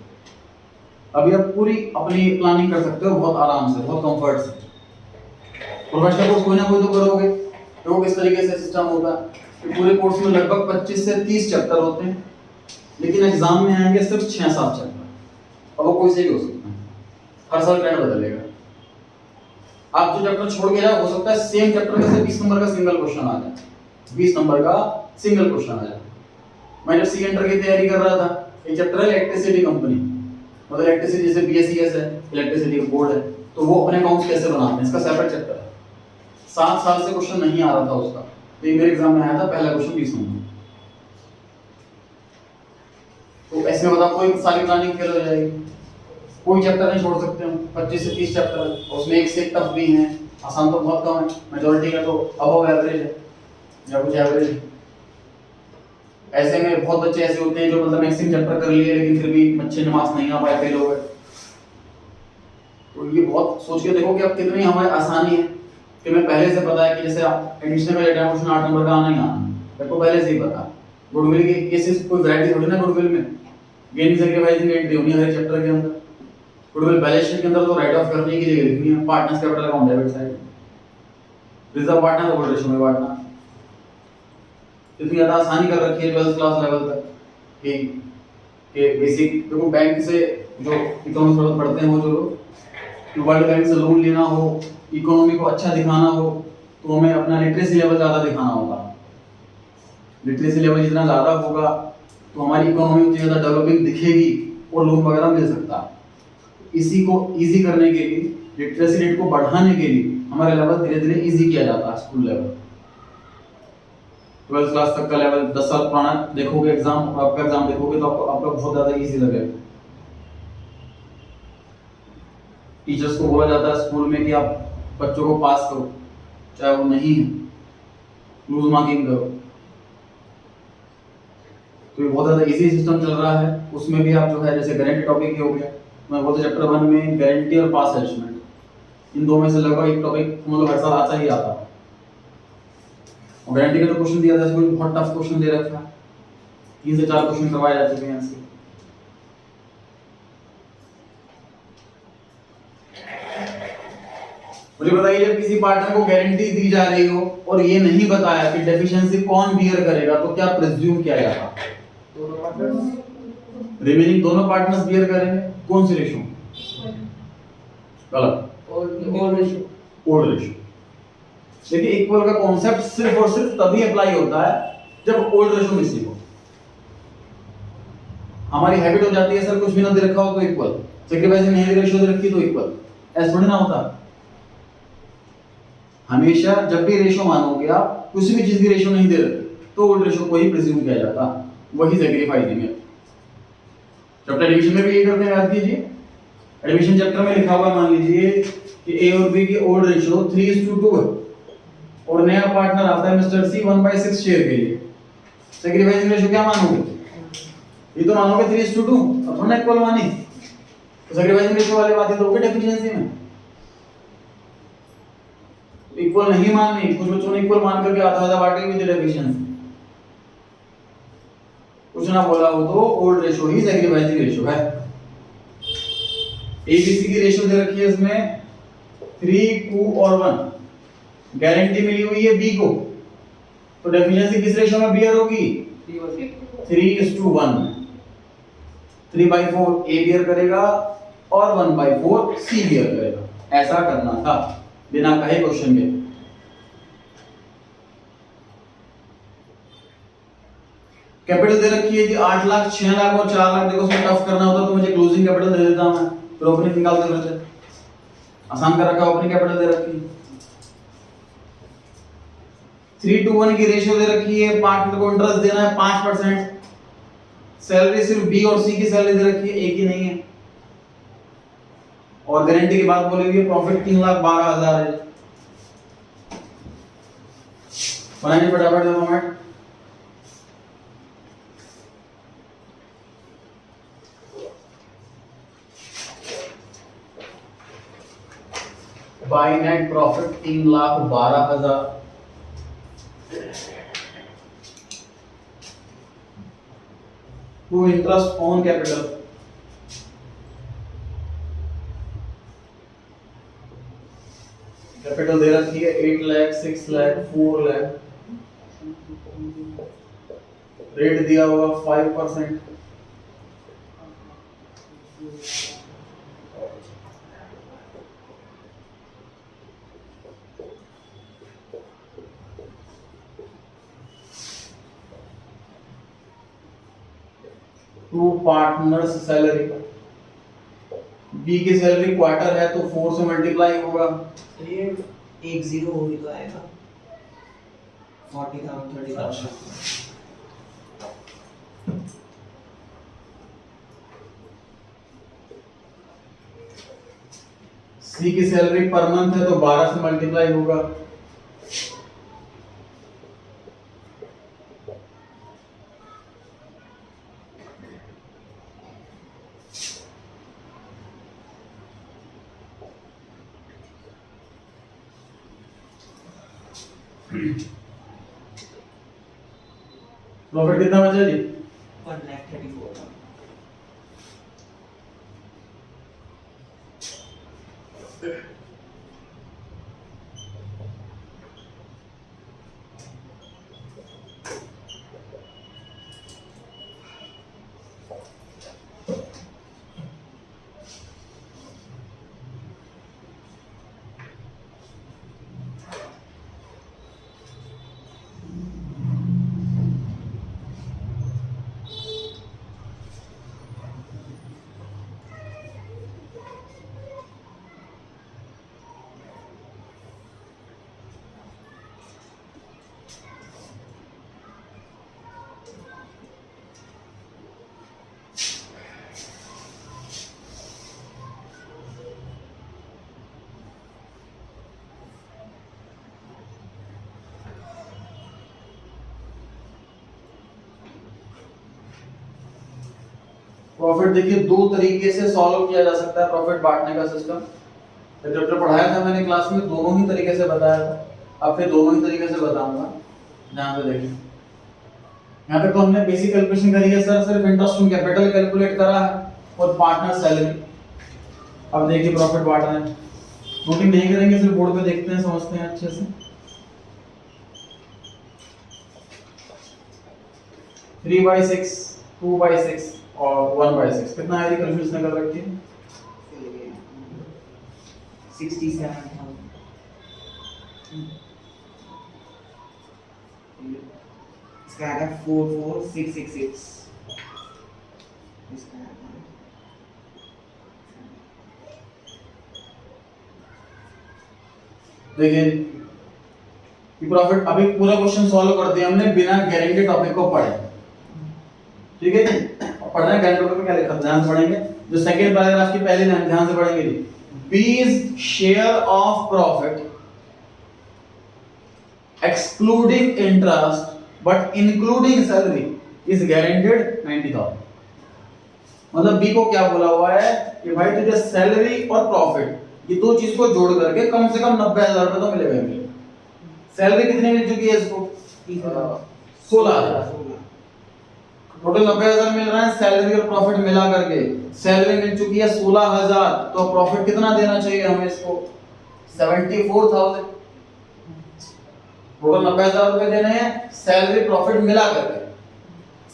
अभी आप पूरी अपनी प्लानिंग कर सकते हो बहुत आराम से, बहुत कंफर्ट से। प्रोफेशनल कोर्स कोई ना कोई तो करोगे, तो किस तरीके से सिस्टम होगा कि पूरे कोर्स में लगभग 25 से 30 चैप्टर होते हैं, लेकिन एग्जाम में आएंगे सिर्फ 6-7 चैप्टर, और वो कोई से भी हो सकता है। हर साल ट्रेंड बदलेगा। आप जो चैप्टर छोड़ के जाओ, हो सकता है सेम चैप्टर में से 20 नंबर का सिंगल क्वेश्चन आ जाए, 20 नंबर का सिंगल क्वेश्चन आ जाए। मैं जब सी एंटर की तैयारी कर रहा था, एक चैप्टर है इलेक्ट्रिसिटी कंपनी, मतलब इलेक्ट्रिसिटी जैसे बीएसईएस है, इलेक्ट्रिसिटी का बोर्ड है, तो वो अपने अकाउंट्स कैसे बनाते हैं, इसका सेपरेट चैप्टर है। 7 साल से क्वेश्चन नहीं आ रहा था उसका, तो ये मेरे एग्जाम में आया था, पहला क्वेश्चन 20 नंबर। तो ऐसे में बताओ कोई सारी प्लानिंग फेल हो जाएगी, कोई चैप्टर नहीं छोड़ सकते हम। 25 से 30 चैप्टर है, और उसमें एक से एक टफ भी हैं, आसान तो बहुत कम है, मेजॉरिटी का तो अबव एवरेज है या कुछ एवरेज है। ऐसे में बहुत बच्चे ऐसे होते हैं जो मतलब मैक्सिमम चैप्टर कर लिए लेकिन फिर भी अच्छे नमाज नहीं आ पाए, फेल हो गए। तो ये बहुत सोच के देखो कि अब कितनी हमारी आसानी है कि मैं पहले से पता है कि जैसे एडिशनल का डेटा क्वेश्चन 8 नंबर का आना ही आना, मेरे को पहले से ही पता। गुडविल के केसेस कोई वैरायटी थोड़ी ना गुडविल में, गेनिंग सैक्रिफाइसिंग एंट्री होनी है हर चैप्टर के अंदर। गुडविल बैलेंस शीट के अंदर तो राइट ऑफ करने की जगह लिखनी है, partners capital account debit side, reserve partner तो रेशो में बांटना। इतनी ज्यादा आसानी कर रखी है 12th क्लास लेवल तक कि बेसिक देखो, बैंक से जो इकोनॉमिक्स पढ़ते हैं वो जो लोग, वर्ल्ड बैंक से लोन लेना हो, इकोनॉमी को अच्छा दिखाना हो, तो हमें अपना लिटरेसी लेवल ज़्यादा दिखाना होगा। लिटरेसी लेवल जितना ज़्यादा होगा तो हमारी इकोनॉमी उतनी ज़्यादा डेवलपिंग दिखेगी और लोन वगैरह मिल सकता है। इसी को इजी करने के लिए, लिटरेसी रेट को बढ़ाने के लिए हमारा लेवल धीरे धीरे इजी किया जाता है। स्कूल लेवल 12th क्लास तक का लेवल 10 साल पुराना देखोगे एग्जाम, आपका एग्जाम देखोगे तो आपका बहुत ज़्यादा इजी लगेगा। टीचर्स को बोला जाता है स्कूल में कि आप बच्चों को पास करो, चाहे वो नहीं है, लूज मार्किंग करो। तो ये बहुत ज़्यादा इजी सिस्टम चल रहा है। उसमें भी आप जो है जैसे गारंटी टॉपिक ही हो गया, मैं बोलते चैप्टर 1 में गारंटी और पास एडजस्टमेंट, इन दो में से लगभग एक टॉपिक मतलब हर साल आता ही आता है। और गारंटी का जो क्वेश्चन दिया था कोई बहुत टफ क्वेश्चन दे रखा है, 3 से 4 क्वेश्चन करवाए जा चुके हैं इसके। मुझे बताइए, जब किसी पार्टनर को गारंटी दी जा रही हो और ये नहीं बताया कि डेफिशिएंसी कौन बियर करेगा, तो क्या प्रिज्यूम किया जाता? दोनों पार्टनर्स, रिमेनिंग दोनों पार्टनर्स बियर करेंगे। कौन सी रेशो? गलत, और रेशियो, ओल्ड रेशो। देखिए, इक्वल का कॉन्सेप्ट सिर्फ और सिर्फ तभी अप्लाई होता है जब ओल्ड रेशो मिसिंग हो। हमारी हैबिट हो जाती है सर कुछ भी ना दे रखा हो तो इक्वल, सैक्रिफाइसिंग नहीं दे रेशो दे रखी तो इक्वल, ऐसा थोड़ी ना होता। हमेशा जब भी रेशो मानोगे आप, किसी भी चीज की रेशो नहीं दे रखी तो ओल्ड रेशो को ही प्रिज्यूम किया जाता, वही सैक्रिफाइसिंग है। चैप्टर एडमिशन में भी यही करते हैं, याद कीजिए। एडमिशन चैप्टर में लिखा हुआ मान लीजिए कि ए और बी की ओल्ड रेशो 3:2 है और नया पार्टनर आता है मिस्टर सी 1/6 शेयर के लिए, सैक्रिफाइसिंग रेशो क्या मानोगे? ये तो मानोगे 3:2, अब थोड़ा इक्वल मानी तो सैक्रिफाइसिंग रेशो वाले बातें तो डेफिशिएंसी में इक्वल नहीं माननी। कुछ बच्चों ने इक्वल मान करके आधा आधा बांटे भी डेफिशिएंसी, कुछ ना बोला हो तो ओल्ड रेशो ही सैक्रिफाइसिंग रेशो है। एबीसी की रेशो दे रखी है इसमें 3, 2 और 1, गारंटी मिली हुई है बी को, तो डेफिशिएंसी किस रेशो में बियर होगी? 3:1। 3/4 ए बियर करेगा और 1/4 सी बियर करेगा, ऐसा करना था बिना कहे क्वेश्चन के। कैपिटल दे रखी है जी 8 लाख, 6 लाख और 4 लाख। देखो उसमें टफ करना होता तो मुझे क्लोजिंग कैपिटल दे देता मैं, फिर ओपनिंग निकाल कर लेते। आसान कर रखा, ओपनिंग कैपिटल दे रखी। 3:1 की रेशियो दे रखी है, पार्टनर को इंटरेस्ट देना है 5%। सैलरी सिर्फ बी और सी की सैलरी दे रखी है, एक ही नहीं है। और गारंटी की बात बोली हुई है, प्रॉफिट 3,12,000 है। बनाइए फटाफट दो format. By net profit 3,12,000। To interest on capital, capital दे रखी है 8 लाख, 6 लाख, 4 लाख। रेट दिया हुआ 5%। टू पार्टनर्स सैलरी, बी की सैलरी क्वार्टर है तो 4 से मल्टीप्लाई होगा। ये 10 होगी तो आएगा 40,000 30,000। अच्छा। सी की सैलरी पर मंथ है तो 12 से मल्टीप्लाई होगा। प्रॉफिट कितना बचा जी? 1,34,000। प्रॉफिट देखिए दो तरीके से सॉल्व किया जा सकता है प्रॉफिट बांटने का सिस्टम। तो चैप्टर पढ़ाया था मैंने क्लास में, दोनों ही तरीके से बताया था। अब फिर दोनों ही तरीके से बताऊंगा, ध्यान से देखिए। यहाँ पे तो हमने बेसिक कैलकुलेशन करी है सर, सिर्फ इंटरेस्ट ऑन कैपिटल कैलकुलेट करा है और पार्टनर सैलरी। अब देखिए प्रॉफिट बांट रहे हैं, नोटिंग नहीं करेंगे, सिर्फ बोर्ड पे देखते हैं, समझते हैं अच्छे से। 3/6, 2/6 और 1/6 कितना है? कैलकुलेशन कर रखी है 67,000। इसका आएगा 44,666। इसका देखिए ये प्रॉफिट। अभी पूरा क्वेश्चन सॉल्व कर दिया हमने बिना गारंटी टॉपिक को पढ़े, ठीक है। अब पढ़ना है गारंटी टॉपिक में क्या लिखा है, ध्यान से पढ़ेंगे। जो सेकंड पैराग्राफ की पहली लाइन ध्यान से पढ़ेंगे जी। B's share of profit excluding interest but including salary is guaranteed 90,000। मतलब बी को क्या बोला हुआ है कि भाई तुझे सैलरी और प्रॉफिट ये दो चीज को जोड़ करके कम से कम 90,000 रुपए तो मिलेगा ही। सैलरी कितनी मिल चुकी है इसको? 16,000। टोटल 90,000 मिल रहा है सैलरी और प्रॉफिट मिला करके। सैलरी मिल चुकी है 16,000, तो प्रॉफिट कितना देना चाहिए हमें इसको? 74,000। टोटल 90,000 रुपए देने हैं, सैलरी प्रॉफिट मिला करके।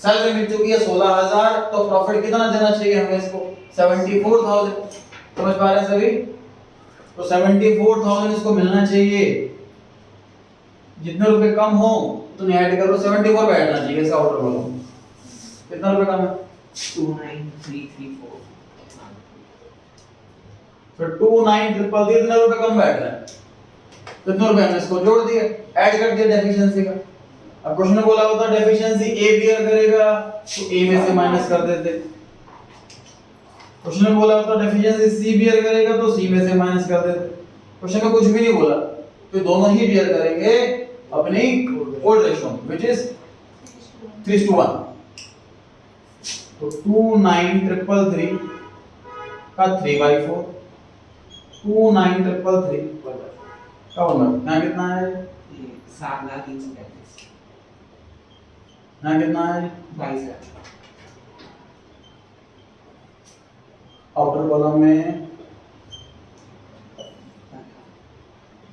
सैलरी मिल चुकी है 16,000, तो प्रॉफिट कितना देना चाहिए हमें इसको? 74,000। समझ पा रहे हैं सभी? तो 74,000 इसको मिलना चाहिए। जितने रुपए कम हो उतने ऐड करो, 74 बैठना चाहिए इसका ऑर्डर बोलो। कितना रुपए कम है? 29,334। तो 29,333 कितने रुपए कम बैठ रहा है? कितने रुपए हमने इसको जोड़ दिए, ऐड कर दिया डेफिशिएंसी का। अब क्वेश्चन में बोला होता डेफिशिएंसी ए बियर करेगा तो ए में से माइनस कर देते। क्वेश्चन में बोला होता डेफिशिएंसी सी बियर करेगा तो सी में से माइनस कर देते। क्वेश्चन में कुछ भी नहीं बोला, तो दोनों ही बियर करेंगे अपनी ओल्ड रेशियो व्हिच इज 3:1। तो 29,333 का 3/4, 29,333 का मतलब यहाँ कितना है? 7,333। यहाँ कितना है? 22,000। आउटर कॉलम में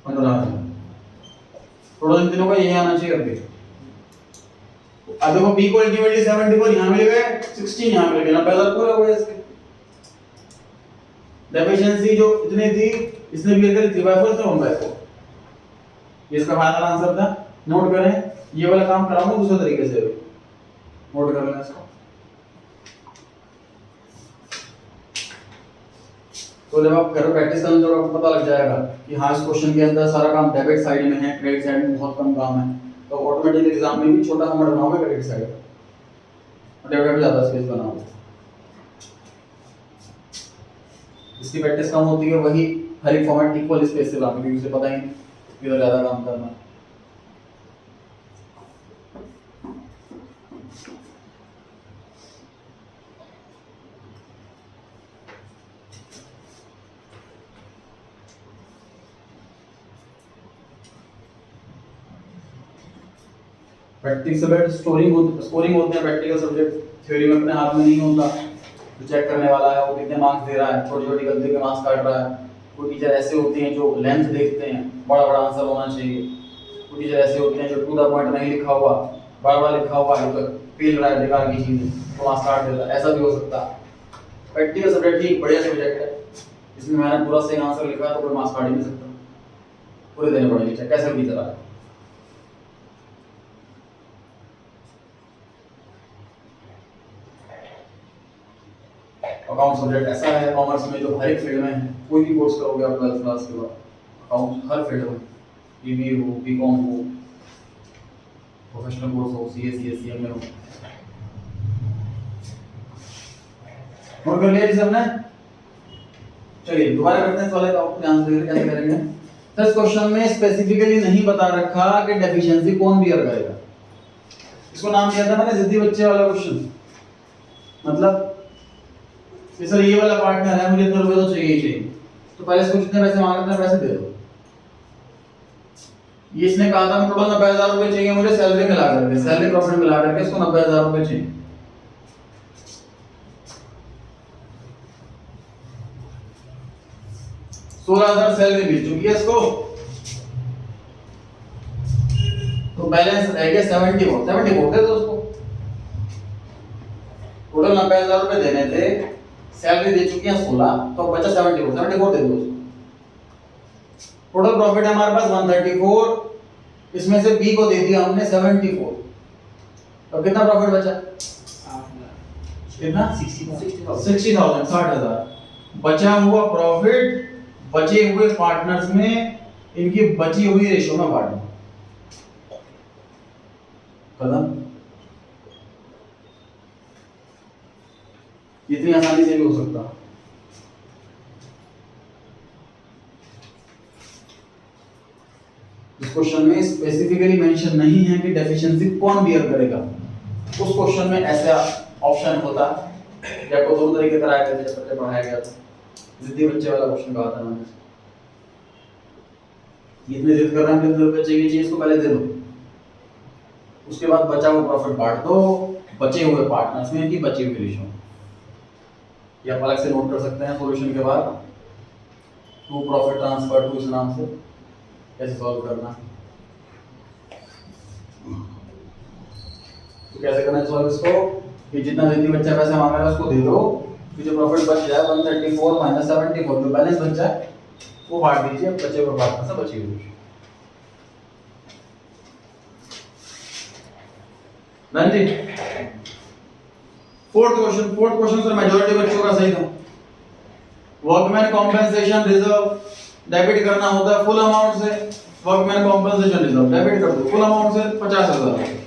15,000। टोटल इन तीनों का यही आना चाहिए। अभी अब देखो बी को अल्टीमेटली 74 यहाँ मिल गए, 16 यहाँ मिल गए, 90,000 पूरा हो गया इसके। डेफिशिएंसी जो इतनी थी इसने भी करी 3/4 से 1/4। ये इसका फाइनल आंसर था। नोट करें, ये वाला काम कराऊंगा दूसरे तरीके से। नोट कर लें इसको। तो जब आप घर में प्रैक्टिस करेंगे तो आपको पता लग जाएगा कि हाँ इस क्वेश्चन के अंदर सारा काम डेबिट साइड में है, क्रेडिट साइड में बहुत कम काम है, तो ऑटोमेटिक एग्जाम में भी छोटा नंबर बनाओगे क्रेडिट साइड और डेबिट में ज़्यादा स्पेस बनाओगे। इसकी प्रैक्टिस कम होती है, वही हर एक फॉर्मेट इक्वल स्पेस से बनाओगे क्योंकि उसे पता ही नहीं कि ज़्यादा काम करना है। प्रैक्टिस सब्जेक्ट स्कोरिंग होते हैं प्रैक्टिकल सब्जेक्ट, थ्योरी में अपने हाथ में नहीं होता। जो चेक करने वाला है वो कितने मार्क्स दे रहा है, छोटी छोटी गलती के मार्क्स काट रहा है। कोई टीचर ऐसे होते हैं जो लेंथ देखते हैं, बड़ा बड़ा आंसर होना चाहिए। कोई टीचर ऐसे होते हैं जो टू द पॉइंट नहीं लिखा हुआ, बड़ा बड़ा लिखा हुआ है तो फेल रहा है, बेकार की चीज़ है तो मार्क्स काट देता है, ऐसा भी हो सकता है। प्रैक्टिकल सब्जेक्ट ही बढ़िया सब्जेक्ट है, इसमें मैंने पूरा सही आंसर लिखा है तो कोई मार्क्स काट ही नहीं सकता, पूरे देने पड़ेंगे चाहे कैसे भी चला है। अकाउंट सब्जेक्ट ऐसा है कॉमर्स में जो हर एक फील्ड में है, कोई भी कोर्स करोगे आप 12th क्लास के बाद अकाउंट हर फील्ड में, बीबीए हो, बीकॉम हो, प्रोफेशनल कोर्स हो, सीए, सीएससी में हो। और कर लिया सबने? चलिए दोबारा करते हैं वाले का ध्यान से कैसे करेंगे। तो इस क्वेश्चन में स्पेसिफिकली नहीं बता रखा कि डेफिशिएंसी कौन बियर करेगा। इसको नाम दिया था मैंने जिद्दी बच्चे वाला क्वेश्चन। मतलब सर ये वाला पार्टनर है, मुझे इतना रुपए तो चाहिए ही चाहिए, तो पहले इसको जितने पैसे मांगते हैं पैसे दे दो। ये इसने कहा था मैं टोटल 90,000 रुपए चाहिए मुझे सैलरी मिला करके, सैलरी प्रॉफिट मिला करके इसको 90,000 रुपए चाहिए। $16,000 सैलरी मिल चुकी है इसको, तो बैलेंस रह गया 74 दे दो उसको। टोटल 90,000 रुपए देने थे, सैलरी दे चुकी है 16, तो बचा 74 दे दो उसको। टोटल प्रॉफिट है हमारे पास 134, इसमें से बी को दे दिया हमने 74, तो कितना प्रॉफिट बचा? कितना? 60,000 बचा हुआ प्रॉफिट बचे हुए पार्टनर्स में इनकी बची हुई रेशियो में बांट दो। खत्म। इतनी आसानी से भी हो सकता। इस क्वेश्चन में स्पेसिफिकली मेंशन नहीं है कि डेफिशिएंसी कौन बियर करेगा। उस क्वेश्चन में ऐसा ऑप्शन होता है, आपको दोनों तरीके कराया गया जैसे पहले पढ़ाया गया था। जिद्दी बच्चे वाला क्वेश्चन कहा था मैंने, इतने जिद कर रहा है कितने रुपए चाहिए इसको पहले दे दो, उसके बाद बचा हुआ प्रॉफिट बांट दो बचे हुए पार्टनर्स में, इनकी बची हुई रेशियो। ये आप अलग से नोट कर सकते हैं सॉल्यूशन के बाद, टू प्रॉफिट ट्रांसफर टू इस नाम से कैसे सॉल्व करना। तो कैसे करना है सॉल्व इसको कि जितना जितनी बच्चा पैसा मांग रहा है उसको दे दो, कि जो प्रॉफिट बच जाए 134 माइनस 74 जो बैलेंस बच जाए वो बांट दीजिए बचे हुए पार्टनर से बची हुई। डन जी। फोर्थ क्वेश्चन सर मेजॉरिटी बच्चों का सही था। वर्कमैन कॉम्पेंसेशन रिजर्व डेबिट करना होता है फुल अमाउंट से, वर्कमैन कॉम्पेंसेशन रिजर्व डेबिट कर दो फुल अमाउंट से 50,000।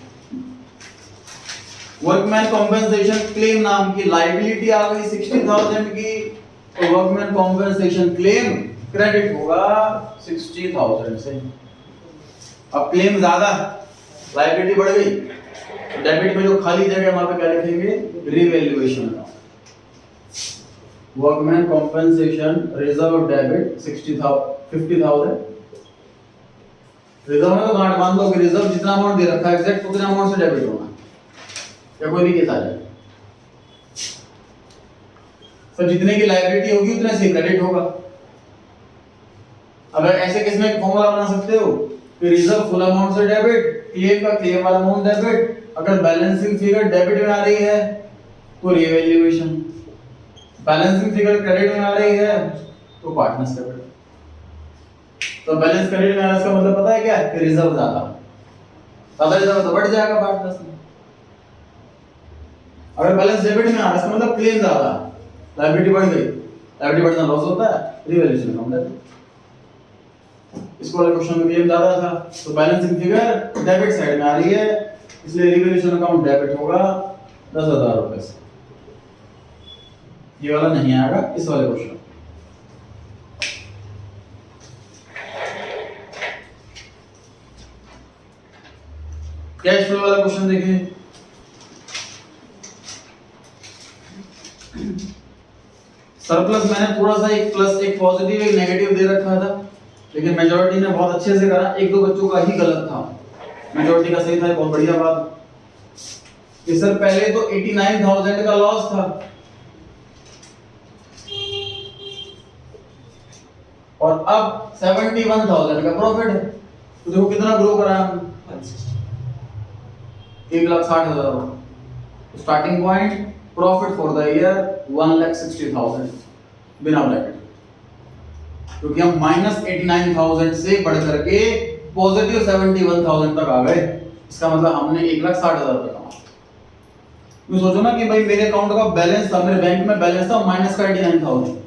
वर्कमैन कॉम्पेंसेशन क्लेम नाम की लायबिलिटी आ गई 60,000 की, तो वर्कमैन कॉम्पेंसेशन क्लेम क्रेडिट होगा 60,000 से। अब क्लेम ज्यादा, लायबिलिटी बढ़ गई, डेबिट में जो खाली जगह वहां पे क्या लिखेंगे? Revaluation. Workman compensation reserve debit 50,000। Reserve में तो गांठ बांध दो कि रिजर्व जितना अमाउंट दे रखा है एग्जैक्ट उतना अमाउंट से डेबिट होना, या कोई भी केस आ जाए तो जितने की लायबिलिटी होगी उतने से क्रेडिट होगा। अब ऐसे केस में एक फॉर्मूला बना सकते हो कि रिजर्व फुल अमाउंट से डेबिट, क्लेम का क्लेम वाला अमाउंट डेबिट, अगर बैलेंसिंग फिगर डेबिट में आ रही है तो रिवैल्यूएशन, बैलेंसिंग फिगर क्रेडिट में आ रही है तो पार्टनर्स डेबिट। तो बैलेंस क्रेडिट में आने का मतलब पता है क्या है? कि रिजर्व ज्यादा रिजर्व तो बढ़ जाएगा पार्टनर्स में। अगर बैलेंस डेबिट में आ रहा है इसका मतलब क्लेम ज्यादा, लायबिलिटी बढ़ गई, लायबिलिटी लॉस होता है, रिवैल्यूएशन अकाउंट है। इसको वाले क्वेश्चन में भी ज्यादा था, तो बैलेंसिंग फिगर डेबिट साइड में आ रही है, इसलिए रिवैल्यूएशन अकाउंट डेबिट होगा 10,000 रुपए से। ये वाला नहीं आएगा इस वाले क्वेश्चन। कैश फ्लो वाला क्वेश्चन देखिए। सरप्लस मैंने थोड़ा सा एक प्लस एक पॉजिटिव एक नेगेटिव दे रखा था, लेकिन मेजॉरिटी ने बहुत अच्छे से करा, एक दो बच्चों का ही गलत था, मेजॉरिटी का सही था, बहुत बढ़िया बात। ये सर पहले तो 89,000 का लॉस था और अब 71,000 का प्रॉफिट है, तो देखो कितना ग्रो करा हमने, 1,60,000। Starting point profit for the year 1,60,000 बिना ब्रैकेट, क्योंकि हम -89,000 से बढ़ करके पॉजिटिव 71,000 तक आ गए। इसका मतलब हमने 1,60,000 रुपए कमाए। तुम सोचो ना कि भाई मेरे अकाउंट का बैलेंस था, मेरे बैंक में बैलेंस था माइनस का 89,000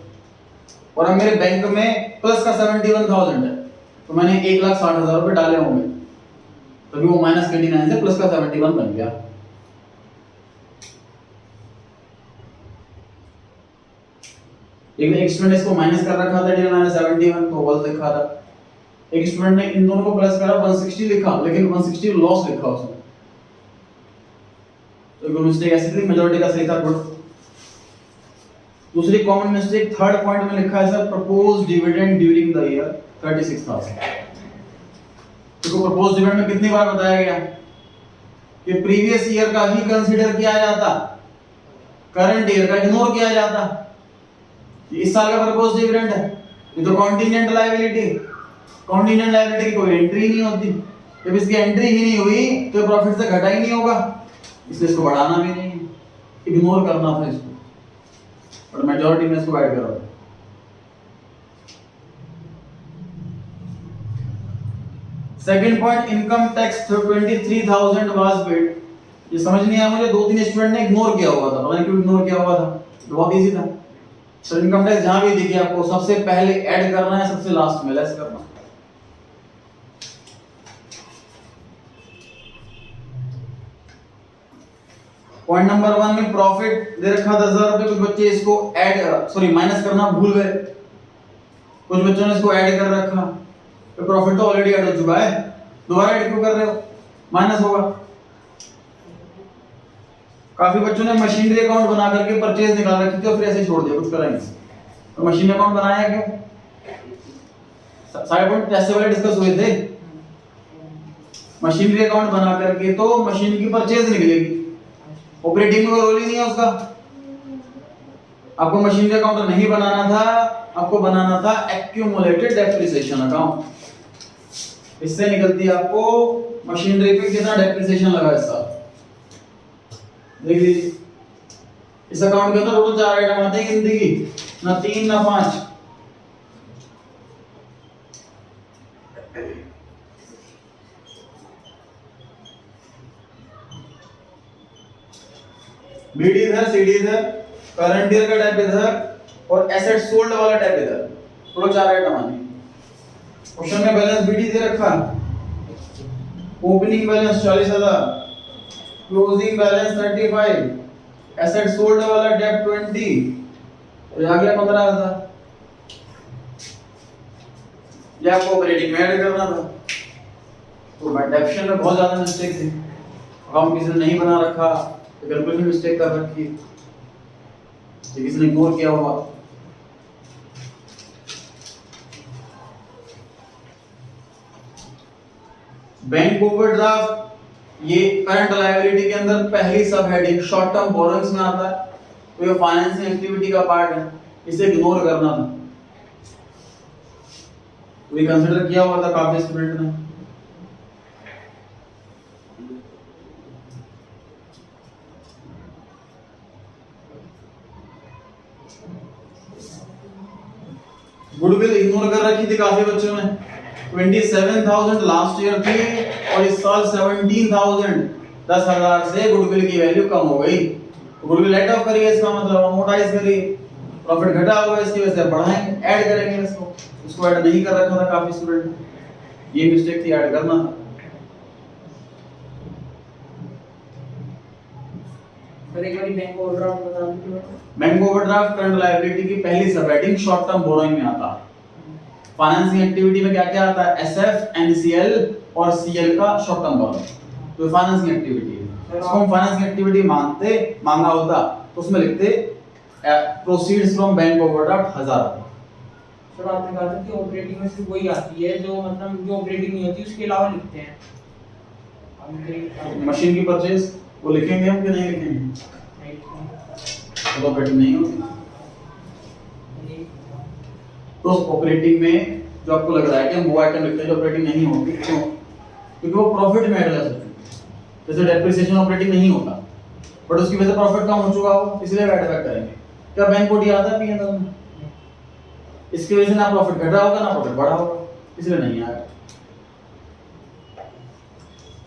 और अब मेरे बैंक में प्लस का 71,000 है, तो मैंने 1,60,000 रुपए डाले होंगे, तभी वो माइनस का 89 से प्लस का 71 बन गया। एक स्टूडेंट इसको माइनस कर रखा था, 71 तो गलत लिखा था। एक स्टूडेंट ने इन दोनों को प्लस करा 160 लिखा, लेकिन 160 लॉस लिखा उसने, तो एक मिस्टेक ऐसी थी, मेजॉरिटी का सही था गुड। दूसरी कॉमन मिस्टेक थर्ड पॉइंट में लिखा है sir propose dividend during the year 36,000। देखो प्रपोज डिविडेंड में कितनी बार बताया गया कि प्रीवियस ईयर का ही कंसीडर किया जाता, करंट ईयर का इग्नोर किया जाता। इस साल का प्रपोज डिविडेंड है, ये तो कॉन्टिजेंट लायबिलिटी, कॉन्टिजेंट लायबिलिटी की कोई एंट्री नहीं होती, जब इसकी एंट्री ही नहीं हुई तो प्रॉफिट से घटा ही नहीं होगा, इसलिए इसको बढ़ाना भी नहीं है, इग्नोर करना था इसको, और मेजॉरिटी ने इसको ऐड करा। Second point income tax 23,000 was paid. ये समझ नहीं आया मुझे, दो तीन स्टूडेंट ने इग्नोर किया हुआ था, पता नहीं क्यों इग्नोर किया हुआ था, बहुत इजी था। सर इनकम टैक्स जहां भी दिखे आपको सबसे पहले ऐड करना है, सबसे लास्ट में लेस करना। पॉइंट नंबर 1 में प्रॉफिट दे रखा 10,000 रुपए, कुछ बच्चे इसको ऐड माइनस करना भूल गए, कुछ बच्चों ने इसको ऐड कर रखा, तो प्रॉफिट तो ऑलरेडी ऐड हो चुका है, दोबारा ऐड क्यों कर रहे हो, माइनस होगा। काफी बच्चों ने मशीनरी अकाउंट बना करके परचेज निकाल रखी थी और फिर ऐसे छोड़ दिया, कुछ करा नहीं, तो मशीनरी अकाउंट बनाया क्यों? सारे पॉइंट कैसे वाले डिस्कस हुए थे। मशीनरी अकाउंट बना करके तो मशीन की परचेज निकलेगी, ऑपरेटिंग में रोल ही नहीं है उसका। आपको मशीनरी अकाउंट नहीं बनाना था, आपको बनाना था एक्यूमुलेटेड डेप्रिसिएशन अकाउंट। इससे निकलती आपको मशीनरी पे कितना डेप्रिसिएशन लगा इस साल, देख लीजिए। इस अकाउंट के अंदर टोटल 4 आइटम आते हैं गिनती की, ना 3 ना 5। बीडी इधर, सीडी इधर, करंट ईयर का टैब इधर और एसेट सोल्ड वाला टैब इधर, टोटल 4 आइटम आने। क्वेश्चन में बैलेंस बीडी दे रखा, opening balance 40,000, closing balance 35, asset sold वाला डेट 20 और आ गया 15,000। ये आपको ऑपरेटिंग में ऐड करना था, तो डेप्शन में बहुत ज्यादा मिस्टेक थी, अकाउंट किसी ने नहीं बना रखा, तो कैलकुलेशन मिस्टेक कर रखी, तो किसी ने इग्नोर किया होगा। बैंक ओवरड्राफ्ट ये करंट लायबिलिटी के अंदर पहली सब हेडिंग शॉर्ट टर्म बोरोइंग्स में आता है, तो ये फाइनेंसिंग एक्टिविटी का पार्ट है, इसे इग्नोर करना था, तो ये कंसीडर किया हुआ था काफी स्टूडेंट ने। गुडविल इग्नोर कर रखी थी काफी बच्चों ने, 27,000 लास्ट ईयर थी और इस साल 17,000, 10,000 से गुडविल की वैल्यू कम हो गई, गुडविल राइट ऑफ करिए, इसका मतलब अमोर्टाइज करिए, प्रॉफिट घटा हुआ है, इसकी वजह से बढ़ाएंगे, ऐड करेंगे इसको ऐड नहीं कर रखा था काफी स्टूडेंट ने, ये मिस्टेक थी, ऐड करना था। सर एक बार बैंक ओवरड्राफ्ट बता दीजिए। बैंक ओवरड्राफ्ट करंट लायबिलिटी की पहली सब हेडिंग शॉर्ट टर्म बोरोइंग में आता है। फाइनेंसिंग एक्टिविटी में क्या क्या आता है, एसएफ, एनसीएल और सीएल का शॉर्ट टर्म बोरोइंग, तो फाइनेंसिंग एक्टिविटी है। इसको हम फाइनेंसिंग एक्टिविटी मांगा होता तो उसमें लिखते proceeds from bank overdraft 1000। Sir आपने कहा था कि ऑपरेटिंग में सिर्फ वही आती है जो मतलब जो ऑपरेटिंग नहीं होती उसके अलावा लिखते हैं। मशीन की परचेज वो लिखेंगे हम कि नहीं लिखेंगे, तो ऑपरेटिंग नहीं होती। तो ऑपरेटिंग में जो आपको लग रहा है कि हम वो आइटम लिखते हैं जो ऑपरेटिंग नहीं होती, क्यों? क्योंकि वो प्रॉफिट में ऐड कर सकते हैं। जैसे डेप्रिसिएशन ऑपरेटिंग नहीं होता, बट उसकी वजह से प्रॉफिट कम हो चुका हो, इसलिए ऐड बैक करेंगे। क्या बैंक कोड याद है पीएनएल में? इसकी वजह से ना प्रॉफिट घटा होगा ना प्रॉफिट बढ़ा होगा, इसलिए नहीं आया।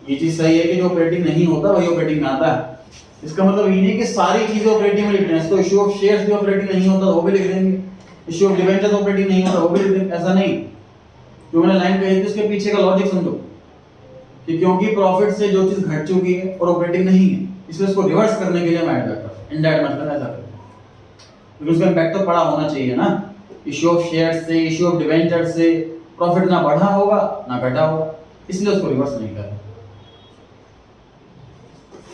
ये चीज सही है कि जो ऑपरेटिंग नहीं होता वही ऑपरेटिंग में आता है। इसका मतलब ये नहीं कि सारी चीजें ऑपरेटिंग में लिख रहे हैं। इसको इशू ऑफ शेयर्स भी ऑपरेटिंग नहीं होता वो भी लिख देंगे, इशू ऑफ डिबेंचर्स ऑपरेटिंग नहीं होता वो भी लिख देंगे, ऐसा नहीं। जो मैंने लाइन कही थी उसके पीछे का लॉजिक समझो कि क्योंकि प्रॉफिट से जो चीज घट चुकी है और ऑपरेटिंग नहीं है, इसलिए उसको रिवर्स करने के लिए हम ऐड करते हैं, इनडायरेक्ट मतलब ऐसा करते हैं, क्योंकि उसका इंपैक्ट तो पड़ा होना चाहिए ना। इशू ऑफ शेयर्स से, इशू ऑफ डिबेंचर्स से प्रॉफिट ना बढ़ा होगा ना घटा होगा, इसलिए उसको रिवर्स नहीं करना।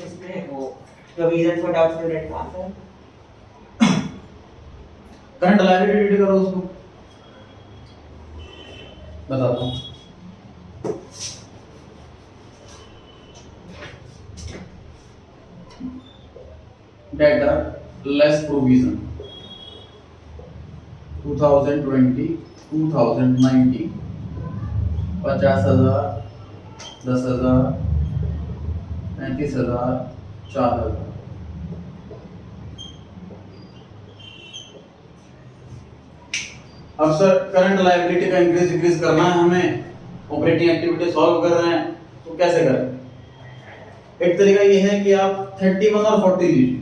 इसमें वो जो रीजन फॉर डाउटफुल डेट का आता है, करंट लायबिलिटी करो, उसको बताता हूँ। Debtor less provision 2020 2019 50,000 10,000 35,000 4,000। अब सर करंट लायबिलिटी का इंक्रीज डिक्रीज करना है हमें, ऑपरेटिंग एक्टिविटी सॉल्व कर रहे हैं, तो कैसे करें? एक तरीका ये है कि आप 31 और 40 लीजिए,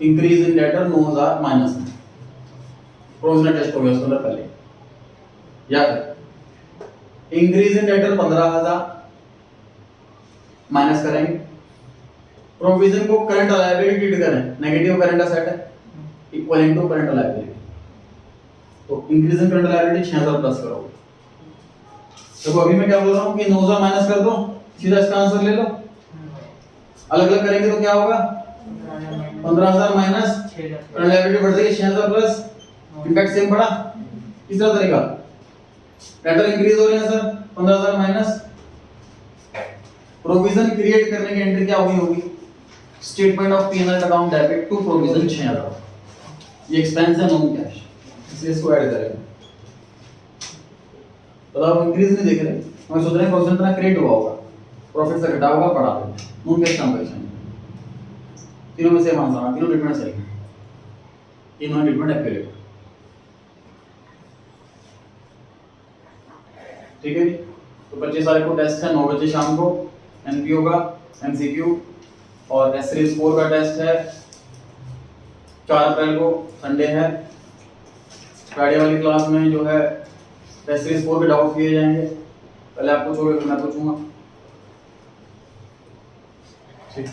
इंक्रीज इन डेटर 9,000 माइनस में, प्रोविजनल टेस्ट हो गया उसके अंदर पहले, या फिर इंक्रीज इन डेटर 15,000 माइनस करेंगे, प्रोविजन को करंट लायबिलिटी ट्रीट करें, नेगेटिव करंट एसेट है इक्वल इनटू करंट लायबिलिटी, तो increase in current liability 6,000 plus करो। देखो अभी मैं क्या बोल रहा हूँ कि 9,000 माइनस कर दो, सीधा इसका आंसर ले लो। अलग अलग करेंगे तो क्या होगा, 15,000 माइनस करंट लायबिलिटी बढ़ जाएगी 6,000 प्लस, इंपैक्ट सेम पड़ा। तीसरा तरीका, डेटर इंक्रीज हो रहे हैं सर, 15,000 माइनस प्रोविजन क्रिएट करने की एंट्री क्या हुई होगी, statement of P and L account debit to provision 6,000, ये एक्सपेंस है नॉन कैश, इसलिए इसको ऐड करेंगे। तो आप इंक्रीज नहीं देख रहे, हम सोच रहे हैं प्रोविजन इतना क्रिएट हुआ होगा, प्रॉफिट से घटा होगा बढ़ा देंगे, नॉन कैश ट्रांजैक्शन। तीनों में सेम आंसर, तीनों ट्रीटमेंट सही है, तीनों ट्रीटमेंट एक्यूरेट। ठीक है जी। तो 25 तारीख को टेस्ट है 9 बजे शाम को, एनपीओ का एमसीक्यू, और एस सीरीज 4 का टेस्ट है 4 अप्रैल को, संडे है। फ्राइडे वाली क्लास में जो है टेस्ट सीरीज 4 के डाउट किए जाएंगे, पहले आप पूछोगे फिर मैं पूछूंगा। ठीक।